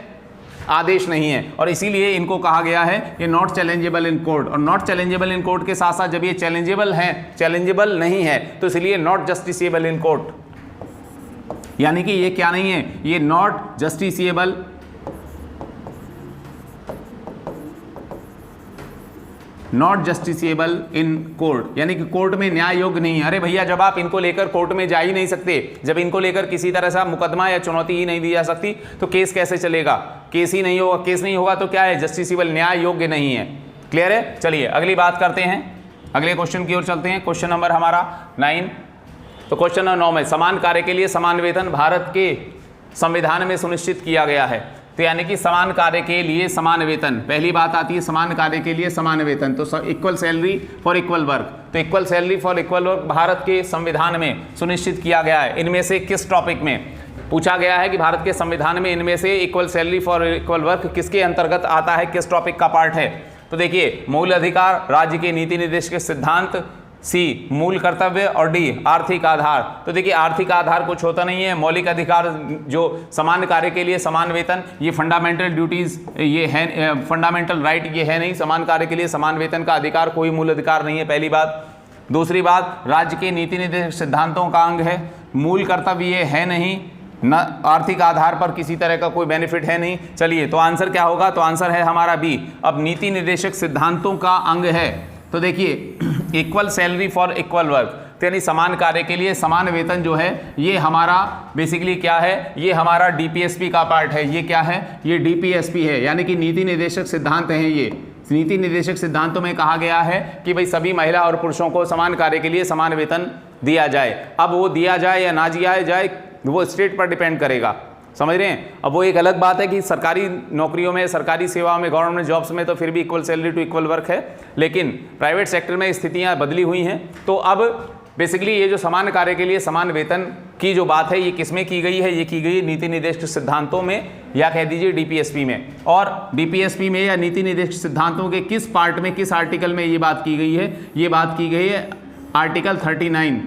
आदेश नहीं है। और इसीलिए इनको कहा गया है ये नॉट चैलेंजेबल इन कोर्ट। और नॉट चैलेंजेबल इन कोर्ट के साथ साथ जब ये चैलेंजेबल हैं, चैलेंजेबल नहीं है, तो इसलिए नॉट जस्टिसेबल इन कोर्ट, यानी कि ये क्या नहीं है? ये not justiciable, not justiciable in court, यानी कि कोर्ट में न्याय योग्य नहीं है। अरे भैया, जब आप इनको लेकर कोर्ट में जा ही नहीं सकते, जब इनको लेकर किसी तरह से मुकदमा या चुनौती ही नहीं दी जा सकती, तो केस कैसे चलेगा? केस ही नहीं होगा। केस नहीं होगा तो क्या है? जस्टिसेबल, न्याय योग्य नहीं है। क्लियर है? चलिए अगली बात करते हैं, अगले क्वेश्चन की ओर चलते हैं। क्वेश्चन नंबर हमारा 9। तो क्वेश्चन नंबर 9 में समान कार्य के लिए समान वेतन भारत के संविधान में सुनिश्चित किया गया है। तो यानी कि समान कार्य के लिए समान वेतन, पहली बात आती है समान कार्य के लिए समान वेतन, तो equal salary for equal work. तो equal salary for equal work Bharat के संविधान में सुनिश्चित किया गया है। इनमें से किस टॉपिक में पूछा गया है कि भारत के संविधान में इनमें से equal salary for equal work किसके अंतर्गत आता है, किस टॉपिक का पार्ट है? तो देखिए, मूल अधिकार, राज्य के नीति निर्देश के सिद्धांत, सी मूल कर्तव्य, और डी आर्थिक आधार। तो देखिए, आर्थिक आधार कुछ होता नहीं है, मौलिक अधिकार जो समान कार्य के लिए समान वेतन, ये फंडामेंटल ड्यूटीज ये है, फंडामेंटल राइट ये है नहीं। समान कार्य के लिए समान वेतन का अधिकार कोई मूल अधिकार नहीं है, पहली बात। दूसरी बात, राज्य के नीति निर्देशक सिद्धांतों का अंग है। मूल कर्तव्य ये है नहीं, न आर्थिक आधार पर किसी तरह का कोई बेनिफिट है नहीं। चलिए, तो आंसर क्या होगा? तो आंसर है हमारा बी। अब नीति निर्देशक सिद्धांतों का अंग है, तो देखिए equal salary for equal work, यानी समान कार्य के लिए समान वेतन जो है, ये हमारा बेसिकली क्या है? ये हमारा डीपीएसपी का पार्ट है। ये क्या है? ये डीपीएसपी है, यानी कि नीति निर्देशक सिद्धांत हैं। ये नीति निर्देशक सिद्धांतों में कहा गया है कि भाई सभी महिला और पुरुषों को समान कार्य के लिए समान वेतन दिया जाए। अब वो दिया जाए या ना दिया जाए, वो स्टेट पर डिपेंड करेगा। समझ रहे हैं? अब वो एक अलग बात है कि सरकारी नौकरियों में, सरकारी सेवाओं में, गवर्नमेंट जॉब्स में तो फिर भी equal salary to equal work है, लेकिन प्राइवेट सेक्टर में स्थितियां बदली हुई हैं। तो अब बेसिकली ये जो समान कार्य के लिए समान वेतन की जो बात है, ये किसमें की गई है? ये की गई नीति निर्देशक सिद्धांतों में, या कह दीजिए डीपीएसपी में। और डीपीएसपी में या नीति निर्देशक सिद्धांतों के किस पार्ट में, किस आर्टिकल में ये बात की गई है? ये बात की गई है आर्टिकल 39,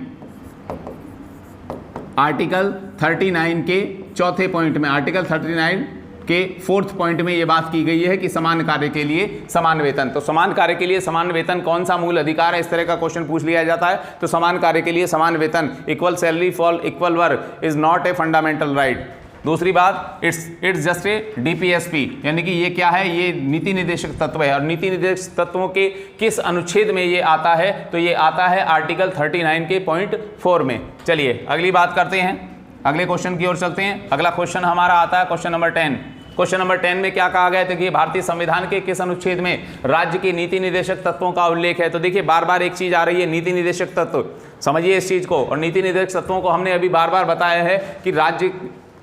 आर्टिकल 39 के चौथे पॉइंट में, आर्टिकल 39 के 4th पॉइंट में ये बात की गई है कि समान कार्य के लिए समान वेतन। तो समान कार्य के लिए समान वेतन कौन सा मूल अधिकार है? इस तरह का क्वेश्चन पूछ लिया जाता है। तो समान कार्य के लिए समान वेतन, equal salary for equal work is not a fundamental right. दूसरी बात, इट्स जस्ट ए डीपीएसपी, यानी कि ये क्या है, ये नीति निर्देशक तत्व है। और नीति निर्देशक तत्वों के किस अनुच्छेद में ये आता है, तो ये आता है आर्टिकल 39 के पॉइंट 4 में। चलिए अगली बात करते हैं, अगले क्वेश्चन की ओर चलते हैं। अगला क्वेश्चन हमारा आता है क्वेश्चन नंबर 10। क्वेश्चन नंबर 10 में क्या कहा गया है, देखिए भारतीय संविधान के किस अनुच्छेद में राज्य के नीति निर्देशक तत्वों का उल्लेख है। तो देखिए बार बार एक चीज आ रही है, नीति निर्देशक तत्व, समझिए इस चीज को। और नीति निर्देशक तत्वों को हमने अभी बार बार बताया है कि राज्य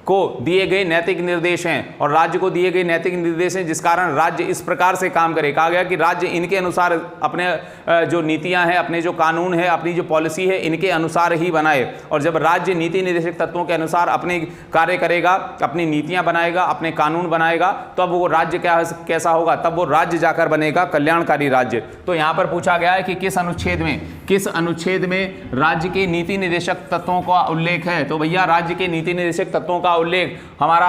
को दिए गए नैतिक निर्देश हैं, और राज्य को दिए गए नैतिक निर्देश हैं जिस कारण राज्य इस प्रकार से काम करे। कहा गया कि राज्य इनके अनुसार अपने जो नीतियां हैं, अपने जो कानून है, अपनी जो पॉलिसी है, इनके अनुसार ही बनाए। और जब राज्य नीति निर्देशक तत्वों के अनुसार अपने कार्य करेगा, अपनी नीतियां बनाएगा, अपने कानून बनाएगा, तब वो राज्य कैसा होगा, तब वो राज्य जाकर बनेगा कल्याणकारी राज्य। तो यहाँ पर पूछा गया है कि किस अनुच्छेद में राज्य के नीति निर्देशक तत्वों का उल्लेख है। तो भैया राज्य के नीति निर्देशक तत्वों का उल्लेख, हमारा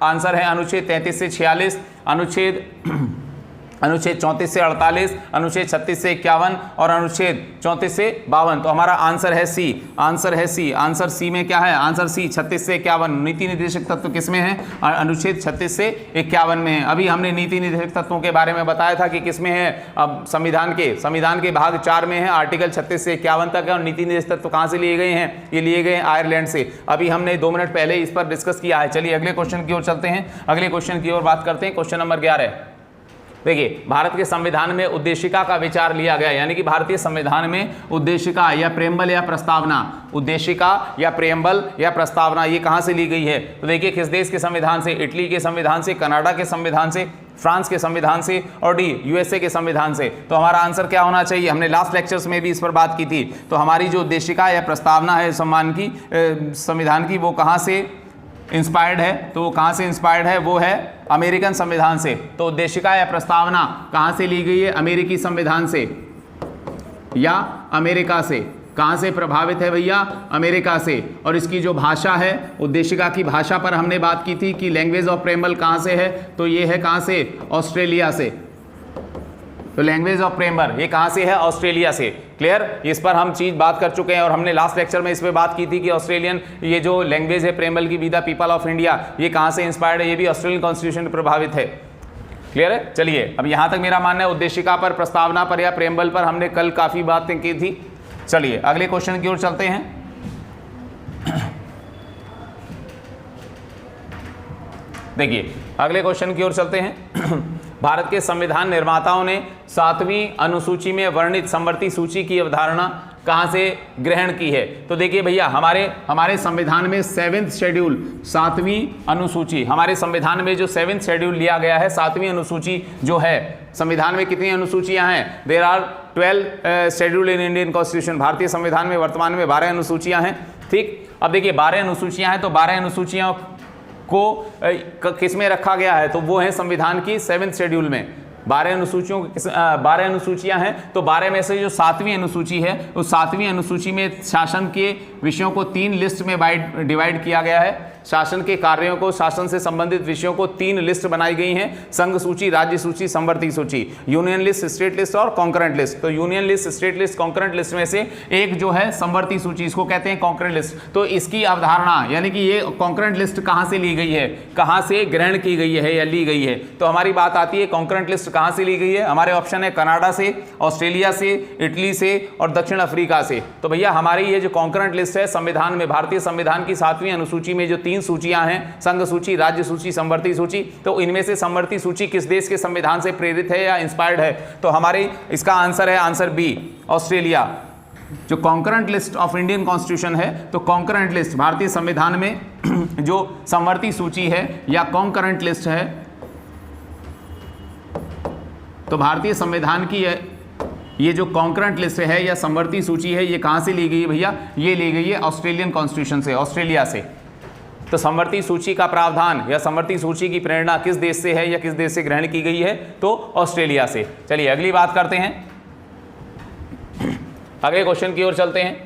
आंसर है अनुच्छेद 33 से 46, अनुच्छेद 34 से 48, अनुच्छेद 36 से 51 और अनुच्छेद 34 से 52। तो हमारा आंसर है सी, आंसर सी में क्या है, आंसर सी 36 से 51। नीति निर्देशक तत्व किस में है, अनुच्छेद 36 से 51 में है। अभी हमने नीति निर्देशक तत्वों के बारे में बताया था कि किस में है, अब संविधान के भाग 4 में है, आर्टिकल 36 से 51 तक है। और नीति निर्देशक तत्व कहाँ से लिए गए हैं, ये लिए गए हैं आयरलैंड से। अभी हमने 2 मिनट पहले इस पर डिस्कस किया है। चलिए अगले क्वेश्चन की ओर चलते हैं, अगले क्वेश्चन की ओर बात करते हैं। Question number 11। देखिए भारत के संविधान में उद्देशिका का विचार लिया गया, यानी कि भारतीय संविधान में उद्देशिका या प्रेम्बल या प्रस्तावना, उद्देशिका या प्रेम्बल या प्रस्तावना ये कहां से ली गई है। तो देखिए किस देश के संविधान से, इटली के संविधान से, कनाडा के संविधान से, फ्रांस के संविधान से और डी यूएसए के संविधान से। तो हमारा आंसर क्या होना चाहिए, हमने लास्ट लेक्चर्स में भी इस पर बात की थी। तो हमारी जो उद्देशिका या प्रस्तावना है संविधान की वो कहाँ से इंस्पायर्ड है, तो वो कहाँ से इंस्पायर्ड है, वो है अमेरिकन संविधान से। तो उद्देशिका या प्रस्तावना कहाँ से ली गई है, अमेरिकी संविधान से या अमेरिका से। कहाँ से प्रभावित है भैया, अमेरिका से। और इसकी जो भाषा है, उद्देशिका की भाषा पर हमने बात की थी कि लैंग्वेज ऑफ प्रेम्बल कहाँ से है, तो ये है कहाँ से, ऑस्ट्रेलिया से। तो लैंग्वेज ऑफ प्रेम्बल ये कहाँ से है, ऑस्ट्रेलिया से। क्लियर, इस पर हम बात कर चुके हैं और हमने लास्ट लेक्चर में इस पर बात की थी कि ऑस्ट्रेलियन ये जो लैंग्वेज है प्रेम्बल की, be the people of India, ये कहाँ से इंस्पायर्ड है, ये भी ऑस्ट्रेलियन कॉन्स्टिट्यूशन पर प्रभावित है। क्लियर है। चलिए अब यहाँ तक मेरा मानना है, उद्देशिका पर, प्रस्तावना पर या प्रेम्बल पर हमने कल काफ़ी बातें की थी। चलिए अगले क्वेश्चन की ओर चलते हैं। देखिए अगले क्वेश्चन की ओर चलते हैं। भारत के संविधान निर्माताओं ने 7वीं अनुसूची में वर्णित समवर्ती सूची की अवधारणा कहां से ग्रहण की है। तो देखिए भैया हमारे संविधान में 7th शेड्यूल, 7वीं अनुसूची, हमारे संविधान में जो 7th शेड्यूल लिया गया है, 7वीं अनुसूची जो है, संविधान में कितनी अनुसूचियां हैं, there are 12 schedule in Indian constitution. भारतीय संविधान में वर्तमान में 12 अनुसूचियां हैं। ठीक, अब देखिए 12 अनुसूचियां हैं, तो 12 अनुसूचियां को किस में रखा गया है, तो वो है संविधान की 7th शेड्यूल में। 12 अनुसूचियां हैं, तो 12 में से जो 7वीं अनुसूची है, उस 7वीं अनुसूची में शासन के विषयों को 3 लिस्ट में डिवाइड किया गया है। शासन के कार्यों को, शासन से संबंधित विषयों को 3 लिस्ट बनाई गई हैं, संघ सूची, राज्य सूची, समवर्ती सूची, यूनियन लिस्ट, स्टेट लिस्ट और कॉन्करेंट लिस्ट। तो union list, state list, concurrent list में से एक जो है समवर्ती सूची, इसको कहते हैं कॉन्करेंट लिस्ट। तो इसकी अवधारणा, यानी कि ये कॉन्करेंट लिस्ट कहाँ से ली गई है, कहाँ से ग्रहण की गई है या ली गई है। तो हमारी बात आती है कॉन्करेंट लिस्ट कहाँ से ली गई है, हमारे ऑप्शन है कनाडा से, ऑस्ट्रेलिया से, इटली से और दक्षिण अफ्रीका से। तो भैया हमारी ये जो कॉन्करेंट लिस्ट है संविधान में, भारतीय संविधान की 7वीं अनुसूची में जो 3 सूचियां हैं, संघ सूची, राज्य सूची, समवर्ती सूची, तो इनमें से समवर्ती सूची किस देश के संविधान से प्रेरित है या इंस्पायर्ड है। तो हमारे इसका आंसर है आंसर बी, ऑस्ट्रेलिया। जो concurrent list of Indian constitution है, तो कॉन्करेंट लिस्ट भारतीय संविधान में जो समवर्ती सूची है या कॉन्करेंट लिस्ट है, तो भारतीय संविधान की ये जो कॉन्करेंट लिस्ट है या समवर्ती सूची है, ये कहां से ली गई है भैया, ये ली गई है ऑस्ट्रेलियन कॉन्स्टिट्यूशन से, ऑस्ट्रेलिया से। तो समवर्ती सूची का प्रावधान या समवर्ती सूची की प्रेरणा किस देश से है या किस देश से ग्रहण की गई है, तो ऑस्ट्रेलिया से। चलिए अगली बात करते हैं, अगले क्वेश्चन की ओर चलते हैं।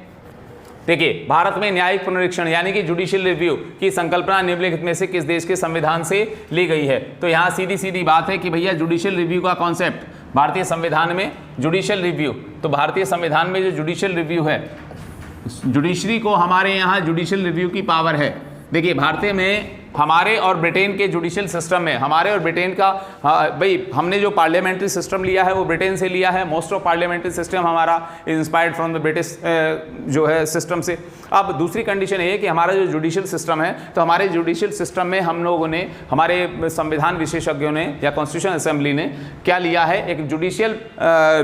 देखिए भारत में न्यायिक पुनरीक्षण यानी कि जुडिशियल रिव्यू की संकल्पना निम्नलिखित में से किस देश के संविधान से ली गई है। तो यहाँ सीधी सीधी बात है कि भैया जुडिशियल रिव्यू का कॉन्सेप्ट भारतीय संविधान में, जुडिशियल रिव्यू, तो भारतीय संविधान में जो जुडिशियल रिव्यू है, जुडिशरी को हमारे यहाँ जुडिशियल रिव्यू की पावर है। देखिए भारतीय में हमारे और ब्रिटेन के जुडिशियल सिस्टम में, हमारे और ब्रिटेन का, भाई हमने जो पार्लियामेंट्री सिस्टम लिया है वो ब्रिटेन से लिया है। मोस्ट ऑफ पार्लियामेंट्री सिस्टम हमारा इंस्पायर्ड फ्रॉम द ब्रिटिश जो है सिस्टम से। अब दूसरी कंडीशन ये है कि हमारा जो जुडिशियल सिस्टम है, तो हमारे जुडिशियल सिस्टम में हम लोगों ने, हमारे संविधान विशेषज्ञों ने या कॉन्स्टिट्यूशन असेंबली ने क्या लिया है, एक जुडिशियल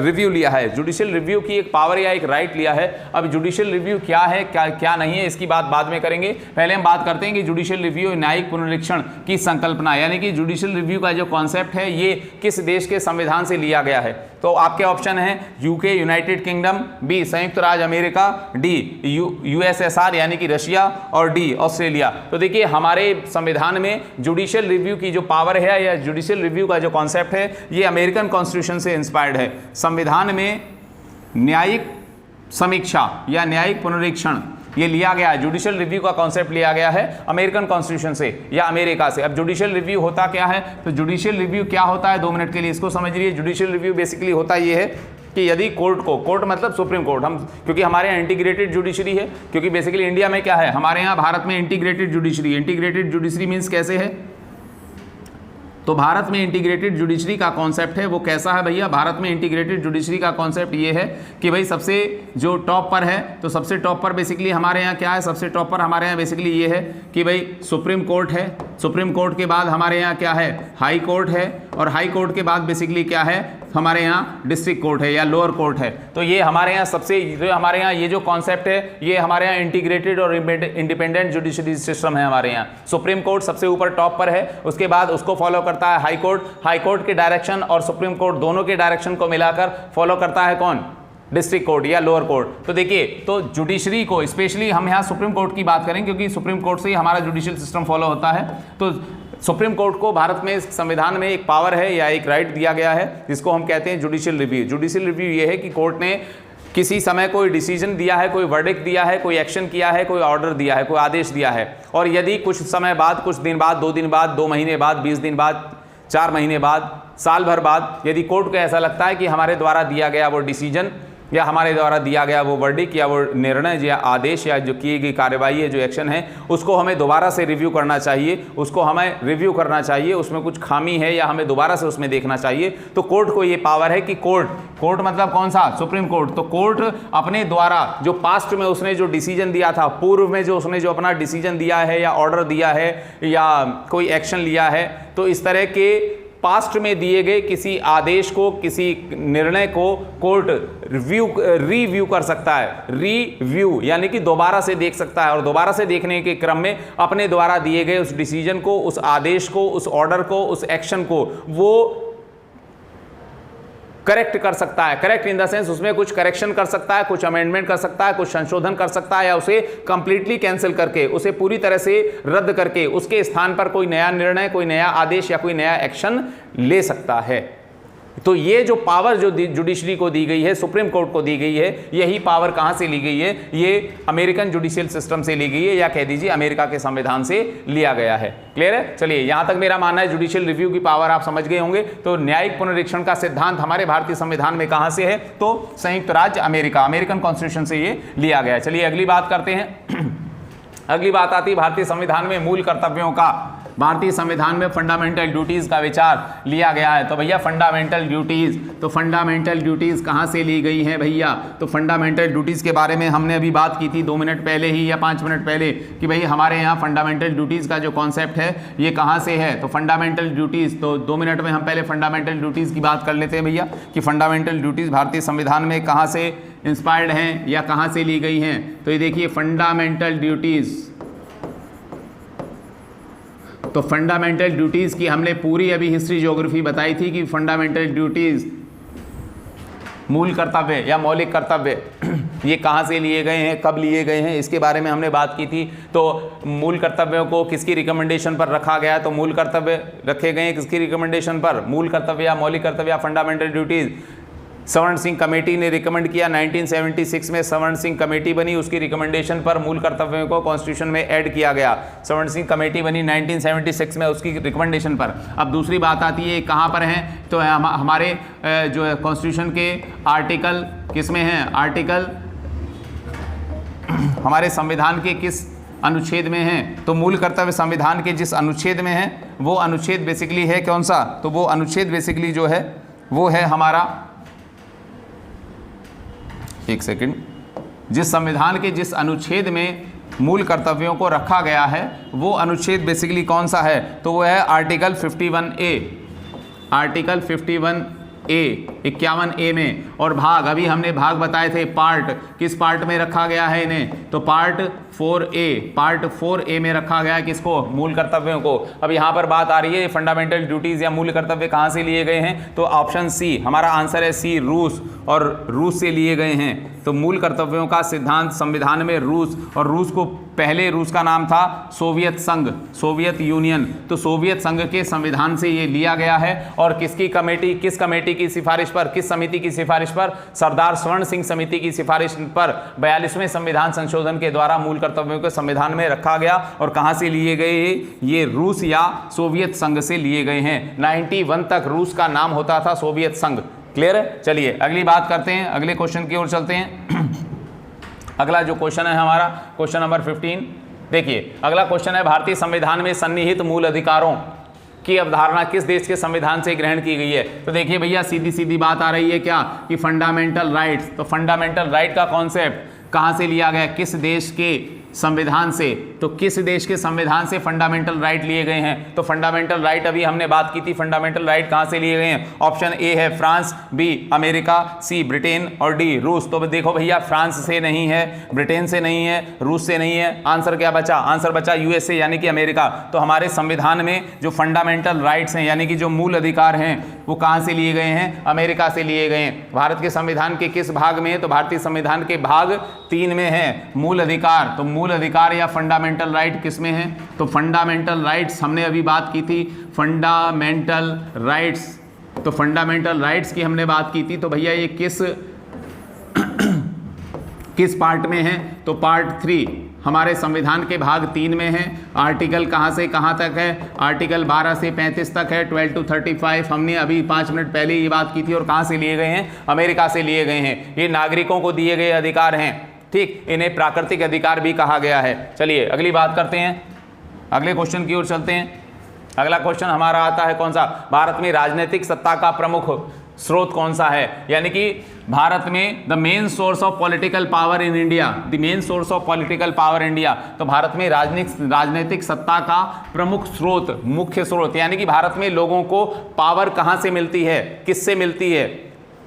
रिव्यू लिया है। जुडिशियल रिव्यू की एक पावर या एक राइट लिया है। अब जुडिशियल रिव्यू क्या है, क्या नहीं है, इसकी बात बाद में करेंगे। पहले हम बात करते हैं कि जुडिशियल रिव्यू, न्यायिक पुनरीक्षण की संकल्पना, यानी कि जुडिशियल रिव्यू का जो कॉन्सेप्ट है ये किस देश के संविधान से लिया गया है। तो आपके ऑप्शन है यूके यूनाइटेड किंगडम, बी संयुक्त राज्य अमेरिका, डी यूएसएसआर यानी कि रशिया, और डी ऑस्ट्रेलिया। तो देखिए हमारे संविधान में जुडिशियल रिव्यू की जो पावर है या जुडिशियल रिव्यू का जो कॉन्सेप्ट है ये अमेरिकन कॉन्स्टिट्यूशन से इंस्पायर्ड है। संविधान में न्यायिक समीक्षा या न्यायिक पुनरीक्षण ये लिया गया है, जुडिशियल रिव्यू का कॉन्सेप्ट लिया गया है अमेरिकन कॉन्स्टिट्यूशन से या अमेरिका से। अब जुडिशियल रिव्यू होता क्या है, तो जुडिशियल रिव्यू क्या होता है, 2 मिनट के लिए इसको समझ लीजिए। जुडिशियल रिव्यू बेसिकली होता ये है कि यदि कोर्ट को, कोर्ट मतलब सुप्रीम कोर्ट, हम क्योंकि हमारे यहाँ इंटीग्रेटेड जुडिशरी है, क्योंकि बेसिकली इंडिया में क्या है, हमारे यहाँ भारत में integrated judiciary. Integrated judiciary means कैसे है, तो भारत में इंटीग्रेटेड जुडिशरी का कॉन्सेप्ट है वो कैसा है भैया, भारत में इंटीग्रेटेड जुडिशरी का कॉन्सेप्ट ये है कि भाई सबसे जो टॉप पर है, तो सबसे टॉप पर बेसिकली हमारे यहाँ क्या है, सबसे टॉप पर हमारे यहाँ बेसिकली ये है कि भाई सुप्रीम कोर्ट है। सुप्रीम कोर्ट के बाद हमारे यहाँ क्या है, हाई कोर्ट है, और हाई कोर्ट के बाद बेसिकली क्या है, हमारे यहाँ डिस्ट्रिक्ट कोर्ट है या लोअर कोर्ट है। तो ये हमारे यहाँ सबसे, जो हमारे यहाँ ये जो कॉन्सेप्ट है ये हमारे यहाँ इंटीग्रेटेड और इंडिपेंडेंट जुडिशरी सिस्टम है हमारे यहाँ। सुप्रीम कोर्ट सबसे ऊपर टॉप पर है, उसके बाद उसको फॉलो करता है हाई कोर्ट। हाई कोर्ट के डायरेक्शन और सुप्रीम कोर्ट दोनों के डायरेक्शन को मिलाकर फॉलो करता है कौन, डिस्ट्रिक्ट कोर्ट या लोअर कोर्ट। तो देखिए, तो जुडिशरी को स्पेशली हम यहाँ सुप्रीम कोर्ट की बात करें क्योंकि सुप्रीम कोर्ट से ही हमारा जुडिशियल सिस्टम फॉलो होता है। तो सुप्रीम कोर्ट को भारत में संविधान में एक पावर है या एक राइट दिया गया है जिसको हम कहते हैं जुडिशियल रिव्यू। जुडिशियल रिव्यू ये है कि कोर्ट ने किसी समय कोई डिसीजन दिया है, कोई वर्डिक्ट दिया है, कोई एक्शन किया है, कोई ऑर्डर दिया है, कोई आदेश दिया है, और यदि कुछ समय बाद, कुछ दिन बाद, 2 दिन बाद, 2 महीने बाद, 20 दिन बाद, 4 महीने बाद, साल भर बाद, यदि कोर्ट को ऐसा लगता है कि हमारे द्वारा दिया गया वो डिसीजन या हमारे द्वारा दिया गया वो वर्डिक्ट या वो निर्णय या आदेश या जो की गई कार्रवाई है, जो एक्शन है, उसको हमें दोबारा से रिव्यू करना चाहिए, उसको हमें रिव्यू करना चाहिए, उसमें कुछ खामी है या हमें दोबारा से उसमें देखना चाहिए, तो कोर्ट को ये पावर है कि कोर्ट मतलब कौन सा, सुप्रीम कोर्ट। तो कोर्ट अपने द्वारा जो पास्ट में उसने जो डिसीजन दिया था, पूर्व में जो उसने जो अपना डिसीजन दिया है या ऑर्डर दिया है या कोई एक्शन लिया है, तो इस तरह के पास्ट में दिए गए किसी आदेश को, किसी निर्णय को कोर्ट रिव्यू कर सकता है। रिव्यू यानी कि दोबारा से देख सकता है, और दोबारा से देखने के क्रम में अपने द्वारा दिए गए उस डिसीजन को, उस आदेश को, उस ऑर्डर को, उस एक्शन को वो करेक्ट कर सकता है। करेक्ट इन द सेंस उसमें कुछ करेक्शन कर सकता है, कुछ अमेंडमेंट कर सकता है, कुछ संशोधन कर सकता है, या उसे कंप्लीटली कैंसिल करके, उसे पूरी तरह से रद्द करके उसके स्थान पर कोई नया निर्णय, कोई नया आदेश या कोई नया एक्शन ले सकता है। तो ये जो पावर जो जुडिशरी को दी गई है, सुप्रीम कोर्ट को दी गई है, यही पावर कहां से ली गई है, ये अमेरिकन जुडिशियल सिस्टम से ली गई है, या कह दीजिए अमेरिका के संविधान से लिया गया है। क्लियर है? चलिए, यहां तक मेरा मानना है जुडिशियल रिव्यू की पावर आप समझ गए होंगे। तो न्यायिक पुनरीक्षण का सिद्धांत हमारे भारतीय संविधान में कहां से है, तो संयुक्त राज्य अमेरिका, अमेरिकन कॉन्स्टिट्यूशन से ये लिया गया है। चलिए अगली बात करते हैं। अगली बात आती है भारतीय संविधान में मूल कर्तव्यों का। भारतीय संविधान में फंडामेंटल ड्यूटीज का विचार लिया गया है। तो भैया फंडामेंटल ड्यूटीज, तो फंडामेंटल ड्यूटीज कहाँ से ली गई हैं भैया, तो फंडामेंटल ड्यूटीज के बारे में हमने अभी बात की थी 2 मिनट पहले ही या 5 मिनट पहले कि भाई हमारे यहाँ फंडामेंटल ड्यूटीज का जो कॉन्सेप्ट है ये कहाँ से है। तो फंडामेंटल ड्यूटीज, तो 2 मिनट में हम पहले फंडामेंटल ड्यूटीज की बात कर लेते हैं भैया कि फंडामेंटल ड्यूटीज भारतीय संविधान में कहाँ से इंस्पायर्ड हैं या कहाँ से ली गई हैं। तो ये देखिए फंडामेंटल ड्यूटीज, तो फंडामेंटल ड्यूटीज की हमने पूरी अभी हिस्ट्री ज्योग्राफी बताई थी कि फंडामेंटल ड्यूटीज, मूल कर्तव्य या मौलिक कर्तव्य ये कहाँ से लिए गए हैं, कब लिए गए हैं, इसके बारे में हमने बात की थी। तो मूल कर्तव्यों को किसकी रिकमेंडेशन पर रखा गया, तो मूल कर्तव्य रखे गए हैं किसकी रिकमेंडेशन पर, मूल कर्तव्य या मौलिक कर्तव्य या फंडामेंटल ड्यूटीज सवर्ण सिंह कमेटी ने रिकमेंड किया। 1976 में सवर्ण सिंह कमेटी बनी, उसकी रिकमेंडेशन पर मूल कर्तव्यों को कॉन्स्टिट्यूशन में ऐड किया गया। सवर्ण सिंह कमेटी बनी 1976 में, उसकी रिकमेंडेशन पर। अब दूसरी बात आती है कहाँ पर हैं, तो हमारे जो है कॉन्स्टिट्यूशन के आर्टिकल किस में हैं, आर्टिकल हमारे संविधान के किस अनुच्छेद में हैं, तो मूल कर्तव्य संविधान के जिस अनुच्छेद में है वो अनुच्छेद बेसिकली है कौन सा, तो वो अनुच्छेद बेसिकली जो है वो है हमारा, एक सेकंड, जिस संविधान के जिस अनुच्छेद में मूल कर्तव्यों को रखा गया है वो अनुच्छेद बेसिकली कौन सा है, तो वो है article 51A, article 51A 51A में। और भाग, अभी हमने भाग बताए थे, पार्ट किस पार्ट में रखा गया है इन्हें, तो पार्ट 4A में रखा गया है किसको, मूल कर्तव्यों को। अब यहाँ पर बात आ रही है फंडामेंटल ड्यूटीज या मूल कर्तव्य कहाँ से लिए गए हैं, तो ऑप्शन सी हमारा आंसर है, सी, रूस, और रूस से लिए गए हैं। तो मूल कर्तव्यों का सिद्धांत संविधान में रूस, और रूस को पहले रूस का नाम था सोवियत संघ, सोवियत यूनियन, तो सोवियत संघ के संविधान से ये लिया गया है। और किसकी कमेटी, किस कमेटी की सिफारिश पर, किस समिति की सिफारिश पर, सरदार स्वर्ण सिंह समिति की सिफारिश पर 42वें संविधान संशोधन के द्वारा मूल कर्तव्यों को संविधान में रखा गया। और कहां से लिए गए, ये रूस या सोवियत संघ से लिए गए हैं। 91 तक रूस का नाम होता था सोवियत संघ। क्लियर है? चलिए अगली बात करते हैं, अगले क्वेश्चन की ओर चलते हैं। अगला जो क्वेश्चन है हमारा क्वेश्चन नंबर 15, देखिए अगला क्वेश्चन है, भारतीय संविधान में सन्निहित मूल अधिकारों की अवधारणा किस देश के संविधान से ग्रहण की गई है। तो देखिए भैया सीधी सीधी बात आ रही है क्या, कि फंडामेंटल राइट्स। तो फंडामेंटल राइट का कॉन्सेप्ट कहां से लिया गया, किस देश के संविधान से, तो किस देश के संविधान से फंडामेंटल राइट लिए गए हैं। तो फंडामेंटल राइट अभी हमने बात की थी, फंडामेंटल राइट कहां से लिए गए हैं, ऑप्शन ए है फ्रांस, बी अमेरिका, सी ब्रिटेन और डी रूस। तो देखो भैया फ्रांस से नहीं है, ब्रिटेन से नहीं है, रूस से नहीं है, आंसर क्या बचा, आंसर बचा यूएसए यानी कि अमेरिका। तो हमारे संविधान में जो फंडामेंटल राइट्स हैं यानी कि जो मूल अधिकार हैं वो कहां से लिए गए हैं, अमेरिका से लिए गए हैं। भारत के संविधान के किस भाग में है, तो भारतीय संविधान के भाग 3 में है मूल अधिकार। तो मूल अधिकार या फंडामेंटल राइट किस में है, तो फंडामेंटल राइट्स हमने अभी बात की थी, फंडामेंटल राइट्स, तो फंडामेंटल राइट्स की हमने बात की थी। तो भैया ये किस पार्ट में है, तो पार्ट 3 हमारे संविधान के भाग 3 में है। आर्टिकल कहां से कहां तक है, आर्टिकल 12 से 35 तक है, 12 to 35। हमने अभी 5 मिनट पहले ये बात की थी। और कहां से लिए गए हैं, अमेरिका से लिए गए हैं। ये नागरिकों को दिए गए अधिकार हैं, ठीक, इन्हें प्राकृतिक अधिकार भी कहा गया है। चलिए अगली बात करते हैं, अगले क्वेश्चन की ओर चलते हैं। अगला क्वेश्चन हमारा आता है कौन सा, भारत में राजनीतिक सत्ता का प्रमुख स्रोत कौन सा है, यानी कि भारत में the main source of political power in India, the main source of political power India. तो भारत में राजनीतिक सत्ता का प्रमुख स्रोत, मुख्य स्रोत, यानी कि भारत में लोगों को पावर कहां से मिलती है, किससे मिलती है,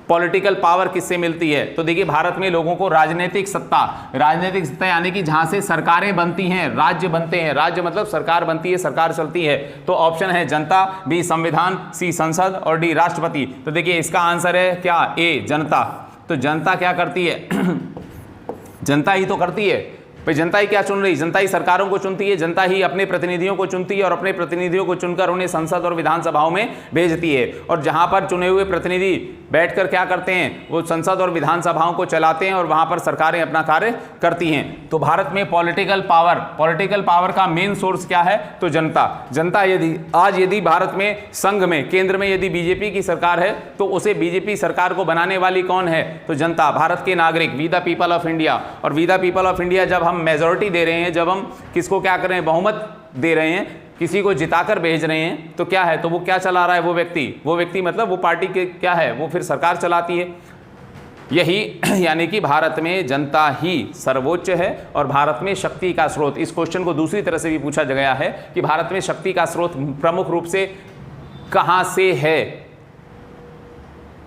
पॉलिटिकल पावर किससे मिलती है। तो देखिए भारत में लोगों को राजनीतिक सत्ता यानी कि जहां से सरकारें बनती हैं, राज्य बनते हैं, राज्य मतलब सरकार बनती है, सरकार चलती है। तो ऑप्शन है जनता, बी संविधान, सी संसद और डी राष्ट्रपति। तो देखिए इसका आंसर है क्या, ए जनता। तो जनता क्या करती है जनता ही तो करती है भाई। जनता ही क्या चुन रही, जनता ही सरकारों को चुनती है, जनता ही अपने प्रतिनिधियों को चुनती है और अपने प्रतिनिधियों को चुनकर उन्हें संसद और विधानसभाओं में भेजती है। और जहां पर चुने हुए प्रतिनिधि बैठकर क्या करते हैं, वो संसद और विधानसभाओं को चलाते हैं और वहां पर सरकारें अपना कार्य करती हैं। तो भारत में पॉलिटिकल पावर का मेन सोर्स क्या है, तो जनता। यदि भारत में संघ में, केंद्र में यदि बीजेपी की सरकार है तो उसे बीजेपी सरकार को बनाने वाली कौन है, तो जनता, भारत के नागरिक, we the people of India. और we the people of India जब हम मेजॉरिटी दे रहे हैं, जब हम किसको क्या कर रहे हैं, बहुमत दे रहे हैं, किसी को जिताकर भेज रहे हैं, तो क्या है, तो वो क्या चला रहा है, वो व्यक्ति मतलब वो पार्टी के क्या है, वो फिर सरकार चलाती है। यही यानी कि भारत में जनता ही सर्वोच्च है और भारत में शक्ति का स्रोत। इस क्वेश्चन को दूसरी तरह से भी पूछा गया है कि भारत में शक्ति का स्रोत प्रमुख रूप से कहां से है।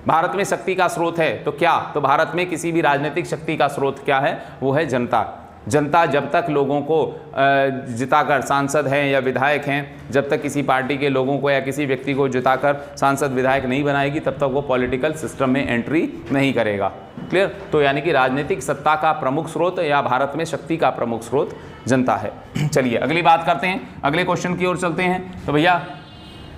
भारत में शक्ति का स्रोत है तो क्या, तो भारत में किसी भी राजनीतिक शक्ति का स्रोत क्या है, वो है जनता। जनता जब तक लोगों को जिताकर, सांसद हैं या विधायक हैं, जब तक किसी पार्टी के लोगों को या किसी व्यक्ति को जिताकर सांसद विधायक नहीं बनाएगी, तब तक वो पॉलिटिकल सिस्टम में एंट्री नहीं करेगा। क्लियर। तो यानी कि राजनीतिक सत्ता का प्रमुख स्रोत या भारत में शक्ति का प्रमुख स्रोत जनता है। चलिए अगली बात करते हैं, अगले क्वेश्चन की ओर चलते हैं। तो भैया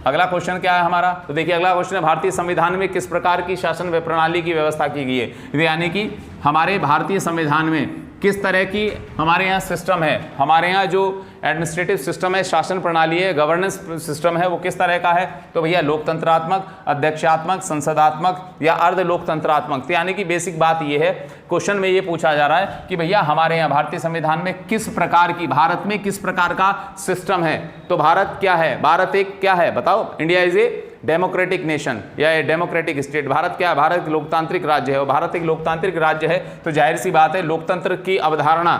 अगला क्वेश्चन क्या है हमारा, तो देखिए अगला क्वेश्चन है, भारतीय संविधान में किस प्रकार की शासन प्रणाली की व्यवस्था की गई है। यानी कि हमारे भारतीय संविधान में किस तरह की हमारे यहाँ सिस्टम है, हमारे यहाँ जो एडमिनिस्ट्रेटिव सिस्टम है, शासन प्रणाली है, गवर्नेंस सिस्टम है, वो किस तरह का है? तो भैया लोकतंत्रात्मक, अध्यक्षात्मक, संसदात्मक या अर्ध लोकतंत्रात्मक। तो यानी कि बेसिक बात ये है, क्वेश्चन में ये पूछा जा रहा है कि भैया हमारे यहाँ भारतीय संविधान में किस प्रकार की, भारत में किस प्रकार का सिस्टम है। तो भारत क्या है? भारत एक क्या है बताओ? India is a democratic nation या ए डेमोक्रेटिक स्टेट। भारत क्या है? भारत एक लोकतांत्रिक राज्य है, और भारत एक लोकतांत्रिक राज्य है तो जाहिर सी बात है लोकतंत्र की अवधारणा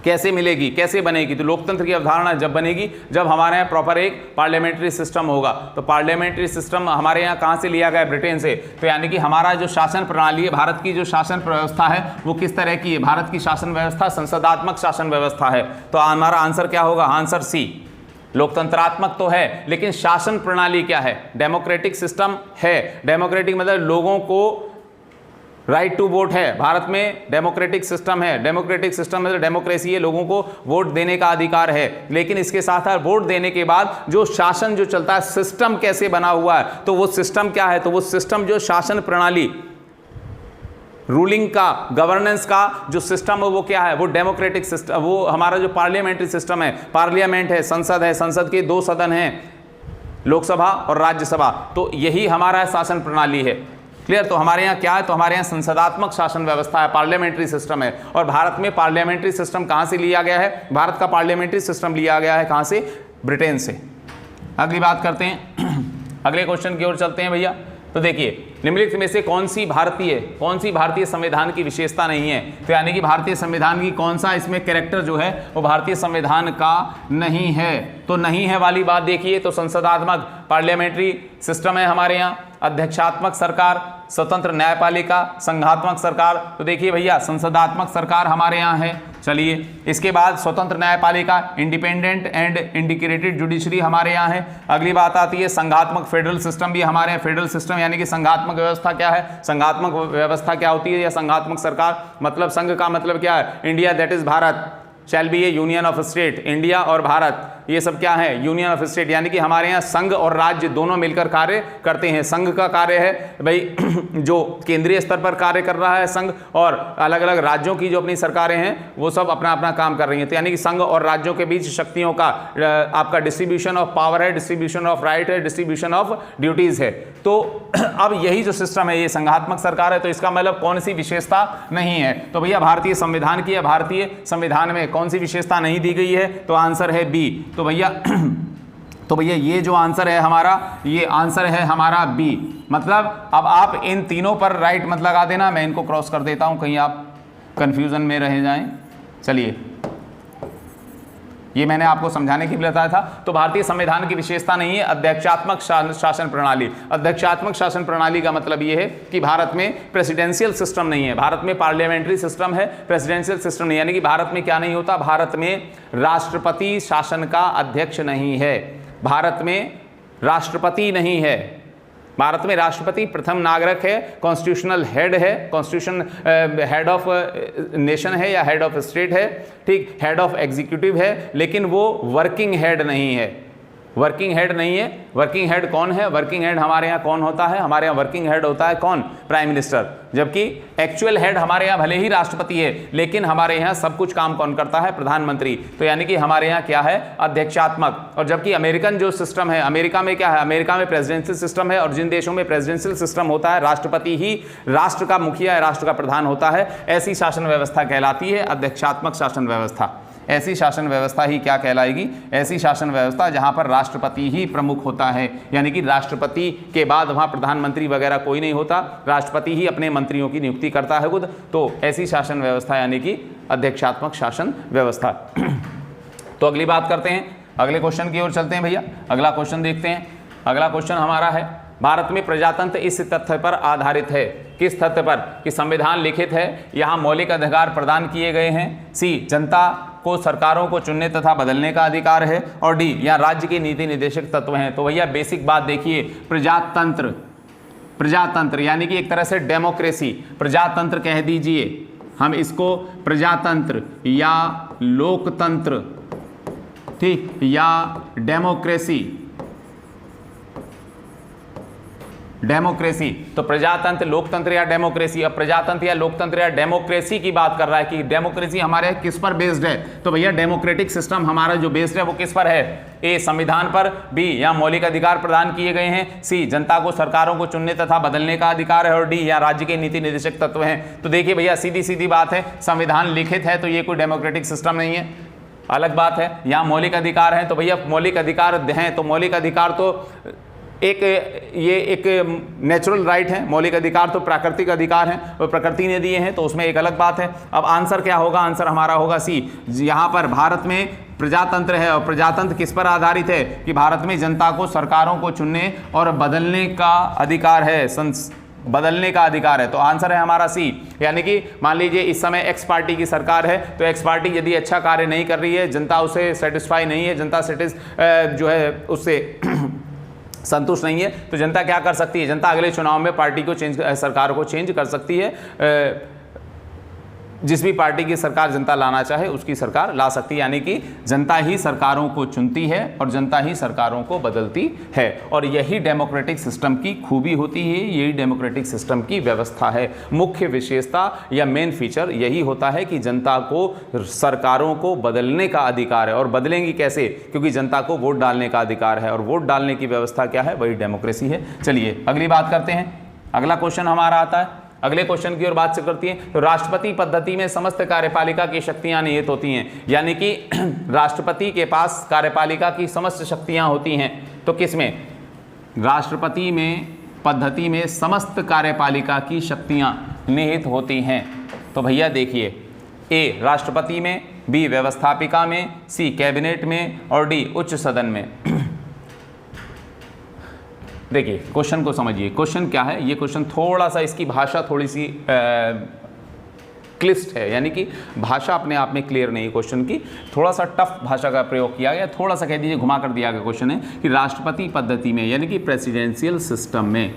कैसे मिलेगी, कैसे बनेगी? तो लोकतंत्र की अवधारणा जब बनेगी जब हमारे यहाँ प्रॉपर एक पार्लियामेंट्री सिस्टम होगा। तो पार्लियामेंट्री सिस्टम हमारे यहाँ कहाँ से लिया गया? ब्रिटेन से। तो यानी कि हमारा जो शासन प्रणाली है, भारत की जो शासन व्यवस्था है वो किस तरह की है? भारत की शासन व्यवस्था संसदात्मक शासन व्यवस्था है। तो हमारा आंसर क्या होगा? Answer C. लोकतंत्रात्मक तो है लेकिन शासन प्रणाली क्या है? डेमोक्रेटिक सिस्टम है। डेमोक्रेटिक मतलब लोगों को राइट टू वोट है। भारत में डेमोक्रेटिक सिस्टम है। डेमोक्रेटिक सिस्टम मतलब डेमोक्रेसी है, लोगों को वोट देने का अधिकार है। लेकिन इसके साथ साथ वोट देने के बाद जो शासन जो चलता है, सिस्टम कैसे बना हुआ है, तो वो सिस्टम क्या है? तो वो सिस्टम जो शासन प्रणाली, रूलिंग का, गवर्नेंस का जो सिस्टम है वो क्या है? वो डेमोक्रेटिक सिस्टम, वो हमारा जो पार्लियामेंट्री सिस्टम है। पार्लियामेंट है, संसद है, संसद के 2 सदन हैं, लोकसभा और राज्यसभा। तो यही हमारा शासन प्रणाली है। क्लियर? तो हमारे यहाँ क्या है? तो हमारे यहाँ संसदात्मक शासन व्यवस्था है, पार्लियामेंट्री सिस्टम है। और भारत में पार्लियामेंट्री सिस्टम कहाँ से लिया गया है? भारत का पार्लियामेंट्री सिस्टम लिया गया है कहाँ से? ब्रिटेन से। अगली बात करते हैं, अगले क्वेश्चन की ओर चलते हैं भैया। तो देखिए निम्नलिखित में से कौन सी भारतीय संविधान की विशेषता नहीं है? तो यानी कि भारतीय संविधान की कौन सा इसमें कैरेक्टर जो है वो भारतीय संविधान का नहीं है? तो नहीं है वाली बात देखिए, तो संसदात्मक पार्लियामेंट्री सिस्टम है हमारे यहाँ, अध्यक्षात्मक सरकार, स्वतंत्र न्यायपालिका, संघात्मक सरकार। तो देखिए भैया संसदात्मक सरकार हमारे यहाँ है। चलिए इसके बाद स्वतंत्र न्यायपालिका, इंडिपेंडेंट एंड इंटीग्रेटेड जुडिशरी हमारे यहाँ है। अगली बात आती है संघात्मक फेडरल सिस्टम भी हमारे यहाँ। फेडरल सिस्टम यानी कि संघात्मक व्यवस्था क्या है? संघात्मक व्यवस्था क्या होती है या संघात्मक सरकार? मतलब संघ का मतलब क्या है? India that is Bharat shall be A union of state. India और भारत ये सब क्या है? Union of state. यानी कि हमारे यहाँ संघ और राज्य दोनों मिलकर कार्य करते हैं। संघ का कार्य है भाई जो केंद्रीय स्तर पर कार्य कर रहा है संघ, और अलग अलग राज्यों की जो अपनी सरकारें हैं वो सब अपना अपना काम कर रही हैं। तो यानी कि संघ और राज्यों के बीच शक्तियों का आपका डिस्ट्रीब्यूशन ऑफ पावर है, डिस्ट्रीब्यूशन ऑफ राइट है, डिस्ट्रीब्यूशन ऑफ ड्यूटीज है। तो अब यही जो सिस्टम है ये संघात्मक सरकार है। तो इसका मतलब कौन सी विशेषता नहीं है? तो भैया भारतीय संविधान की, भारतीय संविधान में कौन सी विशेषता नहीं दी गई है? तो आंसर है बी। तो भैया ये जो आंसर है हमारा, ये आंसर है हमारा बी। मतलब अब आप इन तीनों पर राइट मत लगा देना, मैं इनको क्रॉस कर देता हूं कहीं आप कंफ्यूजन में रह जाएं। चलिए ये मैंने आपको समझाने के लिए बताया था। तो भारतीय संविधान की विशेषता नहीं है अध्यक्षात्मक शासन प्रणाली। अध्यक्षात्मक शासन प्रणाली का मतलब ये है कि भारत में प्रेसिडेंशियल सिस्टम नहीं है, भारत में पार्लियामेंट्री सिस्टम है, प्रेसिडेंशियल सिस्टम नहीं। यानी कि भारत में क्या नहीं होता? भारत में राष्ट्रपति शासन का अध्यक्ष नहीं है। भारत में राष्ट्रपति नहीं है। भारत में राष्ट्रपति प्रथम नागरिक है, कॉन्स्टिट्यूशनल हेड है, कॉन्स्टिट्यूशन हेड ऑफ नेशन है या हेड ऑफ स्टेट है, ठीक, हेड ऑफ एग्जीक्यूटिव है, लेकिन वो वर्किंग हेड नहीं है। वर्किंग हेड नहीं है। वर्किंग हेड कौन है? वर्किंग हेड हमारे यहाँ कौन होता है? हमारे यहाँ वर्किंग हेड होता है कौन? Prime minister. जबकि एक्चुअल हेड हमारे यहाँ भले ही राष्ट्रपति है, लेकिन हमारे यहाँ सब कुछ काम कौन करता है? प्रधानमंत्री। तो यानी कि हमारे यहाँ क्या है? अध्यक्षात्मक। और जबकि अमेरिकन जो सिस्टम है, अमेरिका में क्या है? अमेरिका में प्रेसिडेंशियल सिस्टम है, और जिन देशों में प्रेसिडेंशियल सिस्टम होता है राष्ट्रपति ही राष्ट्र का मुखिया, राष्ट्र का प्रधान होता है, ऐसी शासन व्यवस्था कहलाती है अध्यक्षात्मक शासन व्यवस्था। ऐसी शासन व्यवस्था ही क्या कहलाएगी? ऐसी शासन व्यवस्था जहां पर राष्ट्रपति ही प्रमुख होता है। यानी कि राष्ट्रपति के बाद वहां प्रधानमंत्री वगैरह कोई नहीं होता, राष्ट्रपति ही अपने मंत्रियों की नियुक्ति करता है खुद। तो ऐसी शासन व्यवस्था यानी कि अध्यक्षात्मक शासन व्यवस्था। तो अगली बात करते हैं, अगले क्वेश्चन की ओर चलते हैं भैया। अगला क्वेश्चन देखते हैं। अगला क्वेश्चन हमारा है, भारत में प्रजातंत्र इस तथ्य पर आधारित है। किस तथ्य पर? कि संविधान लिखित है, यहाँ मौलिक अधिकार प्रदान किए गए हैं। सी, जनता को सरकारों को चुनने तथा बदलने का अधिकार है। और डी, यहाँ राज्य के नीति निर्देशक तत्व हैं। तो भैया बेसिक बात देखिए, प्रजातंत्र, प्रजातंत्र यानी कि एक तरह से डेमोक्रेसी, प्रजातंत्र कह दीजिए, हम इसको प्रजातंत्र या लोकतंत्र, ठीक, या डेमोक्रेसी, डेमोक्रेसी। तो प्रजातंत्र, लोकतंत्र या डेमोक्रेसी। अब प्रजातंत्र या लोकतंत्र या डेमोक्रेसी की बात कर रहा है कि डेमोक्रेसी हमारे किस पर बेस्ड है, तो भैया डेमोक्रेटिक सिस्टम हमारा जो बेस्ड है वो किस पर है? ए, संविधान पर। बी, या मौलिक अधिकार प्रदान किए गए हैं। सी, जनता को सरकारों को चुनने तथा बदलने का अधिकार है। और डी, या राज्य के नीति निर्देशक तत्व हैं। तो देखिए भैया सीधी सीधी बात है, संविधान लिखित है तो ये कोई डेमोक्रेटिक सिस्टम नहीं है, अलग बात है। यहाँ मौलिक अधिकार हैं तो भैया मौलिक अधिकार हैं तो मौलिक अधिकार तो ये एक नेचुरल राइट है, मौलिक अधिकार तो प्राकृतिक अधिकार हैं, वो प्रकृति ने दिए हैं, तो उसमें एक अलग बात है। अब आंसर क्या होगा? आंसर हमारा होगा सी। यहाँ पर भारत में प्रजातंत्र है और प्रजातंत्र किस पर आधारित है कि भारत में जनता को सरकारों को चुनने और बदलने का अधिकार है, बदलने का अधिकार है। तो आंसर है हमारा सी। यानी कि मान लीजिए इस समय एक्स पार्टी की सरकार है, तो एक्स पार्टी यदि अच्छा कार्य नहीं कर रही है, जनता उसे सेटिस्फाई नहीं है, जनता जो है उससे संतुष्ट नहीं है, तो जनता क्या कर सकती है? जनता अगले चुनाव में पार्टी को सरकार को चेंज कर सकती है। जिस भी पार्टी की सरकार जनता लाना चाहे उसकी सरकार ला सकती है। यानी कि जनता ही सरकारों को चुनती है और जनता ही सरकारों को बदलती है। और यही डेमोक्रेटिक सिस्टम की खूबी होती है, यही डेमोक्रेटिक सिस्टम की व्यवस्था है। मुख्य विशेषता या मेन फीचर यही होता है कि जनता को सरकारों को बदलने का अधिकार है। और बदलेंगी कैसे? क्योंकि जनता को वोट डालने का अधिकार है, और वोट डालने की व्यवस्था क्या है? वही डेमोक्रेसी है। चलिए अगली बात करते हैं। अगला क्वेश्चन हमारा आता है, अगले क्वेश्चन की ओर बात करती है। तो राष्ट्रपति पद्धति में समस्त कार्यपालिका की शक्तियां निहित होती हैं, यानी कि राष्ट्रपति के पास कार्यपालिका की समस्त शक्तियां होती हैं। तो किसमें? राष्ट्रपति में पद्धति में समस्त कार्यपालिका की शक्तियां निहित होती हैं। तो भैया देखिए, ए राष्ट्रपति में, बी व्यवस्थापिका में, सी कैबिनेट में और डी उच्च सदन में। देखिए क्वेश्चन को समझिए, क्वेश्चन क्या है। ये क्वेश्चन थोड़ा सा, इसकी भाषा थोड़ी सी क्लिष्ट है, यानी कि भाषा अपने आप में क्लियर नहीं है क्वेश्चन की, थोड़ा सा टफ भाषा का प्रयोग किया गया, थोड़ा सा कह दीजिए घुमा कर दिया गया। क्वेश्चन है कि राष्ट्रपति पद्धति में, यानी कि प्रेसिडेंशियल सिस्टम में,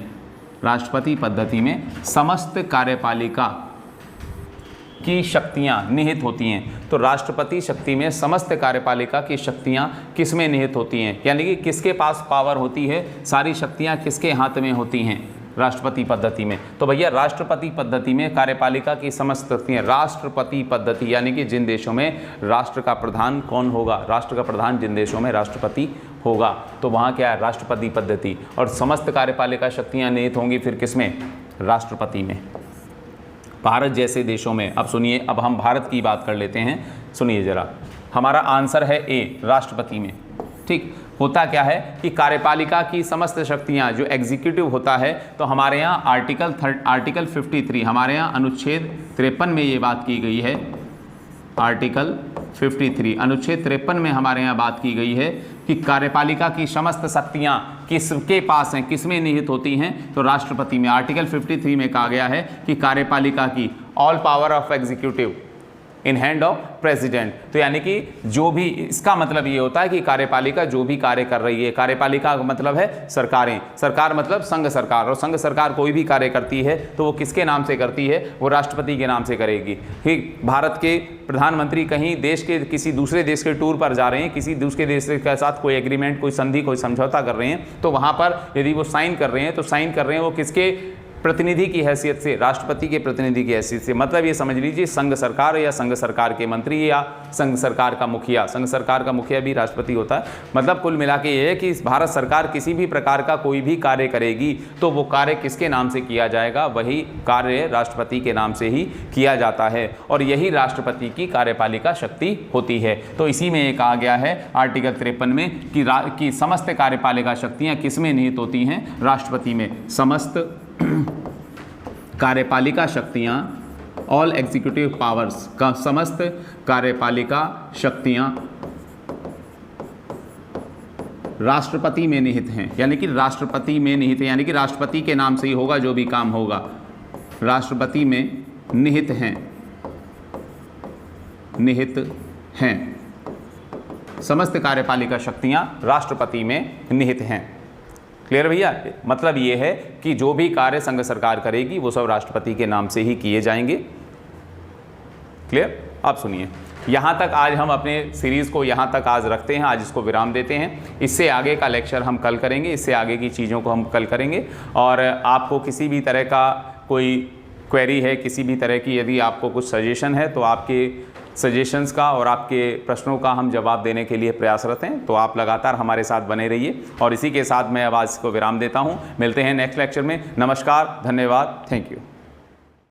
राष्ट्रपति पद्धति में समस्त कार्यपालिका की शक्तियां निहित होती हैं। तो राष्ट्रपति शक्ति में समस्त कार्यपालिका की शक्तियां किसमें निहित होती हैं, यानी कि किसके पास पावर होती है, सारी शक्तियां किसके हाथ में होती हैं राष्ट्रपति पद्धति में। तो भैया राष्ट्रपति पद्धति में कार्यपालिका की समस्त शक्तियां, राष्ट्रपति पद्धति यानी कि जिन देशों में राष्ट्र का प्रधान कौन होगा, राष्ट्र का प्रधान जिन देशों में राष्ट्रपति होगा, तो वहाँ क्या है? राष्ट्रपति पद्धति। और समस्त कार्यपालिका शक्तियाँ निहित होंगी फिर किसमें? राष्ट्रपति में। भारत जैसे देशों में, अब सुनिए, अब हम भारत की बात कर लेते हैं, सुनिए जरा। हमारा आंसर है ए, राष्ट्रपति में। ठीक, होता क्या है कि कार्यपालिका की समस्त शक्तियां, जो एग्जीक्यूटिव होता है, तो हमारे यहाँ आर्टिकल 53, हमारे यहाँ अनुच्छेद 53 में ये बात की गई है। आर्टिकल 53 अनुच्छेद 53 में हमारे यहाँ बात की गई है कि कार्यपालिका की समस्त शक्तियां किसके पास हैं, किसमें निहित होती हैं? तो राष्ट्रपति में। आर्टिकल 53 में कहा गया है कि कार्यपालिका की all power of executive in hand of president. तो यानी कि जो भी, इसका मतलब ये होता है कि कार्यपालिका जो भी कार्य कर रही है, कार्यपालिका का मतलब है सरकारें, सरकार मतलब संघ सरकार, और संघ सरकार कोई भी कार्य करती है तो वो किसके नाम से करती है? वो राष्ट्रपति के नाम से करेगी। ठीक, भारत के प्रधानमंत्री कहीं देश के किसी दूसरे देश के टूर पर जा रहे हैं, किसी दूसरे देश के साथ कोई एग्रीमेंट, कोई संधि, कोई समझौता कर रहे हैं, तो वहाँ पर यदि वो साइन कर रहे हैं, तो साइन कर रहे हैं वो किसके प्रतिनिधि की हैसियत से? राष्ट्रपति के प्रतिनिधि की हैसियत से। मतलब ये समझ लीजिए संघ सरकार या संघ सरकार के मंत्री या संघ सरकार का मुखिया, संघ सरकार का मुखिया भी राष्ट्रपति होता है। मतलब कुल मिला के ये है कि भारत सरकार किसी भी प्रकार का कोई भी कार्य करेगी तो वो कार्य किसके नाम से किया जाएगा? वही कार्य राष्ट्रपति के नाम से ही किया जाता है, और यही राष्ट्रपति की कार्यपालिका शक्ति होती है। तो इसी में ये कहा गया है आर्टिकल 53 में कि समस्त कार्यपालिका शक्तियाँ किस में निहित होती हैं? राष्ट्रपति में। समस्त कार्यपालिका शक्तियां, ऑल एग्जीक्यूटिव पावर्स का, समस्त कार्यपालिका शक्तियां राष्ट्रपति में निहित हैं, यानी कि राष्ट्रपति में निहित है, यानी कि राष्ट्रपति के नाम से ही होगा जो भी काम होगा, राष्ट्रपति में निहित हैं, निहित हैं। समस्त कार्यपालिका शक्तियां राष्ट्रपति में निहित हैं। क्लियर भैया? मतलब ये है कि जो भी कार्य संघ सरकार करेगी वो सब राष्ट्रपति के नाम से ही किए जाएंगे। क्लियर? आप सुनिए, यहाँ तक आज हम अपने सीरीज़ को यहाँ तक आज रखते हैं, आज इसको विराम देते हैं। इससे आगे का लेक्चर हम कल करेंगे, इससे आगे की चीज़ों को हम कल करेंगे। और आपको किसी भी तरह का कोई क्वेरी है, किसी भी तरह की यदि आपको कुछ सजेशन है तो आपके सजेशंस का और आपके प्रश्नों का हम जवाब देने के लिए प्रयासरत हैं। तो आप लगातार हमारे साथ बने रहिए। और इसी के साथ मैं अब आज को विराम देता हूँ। मिलते हैं नेक्स्ट लेक्चर में। नमस्कार, धन्यवाद, थैंक यू।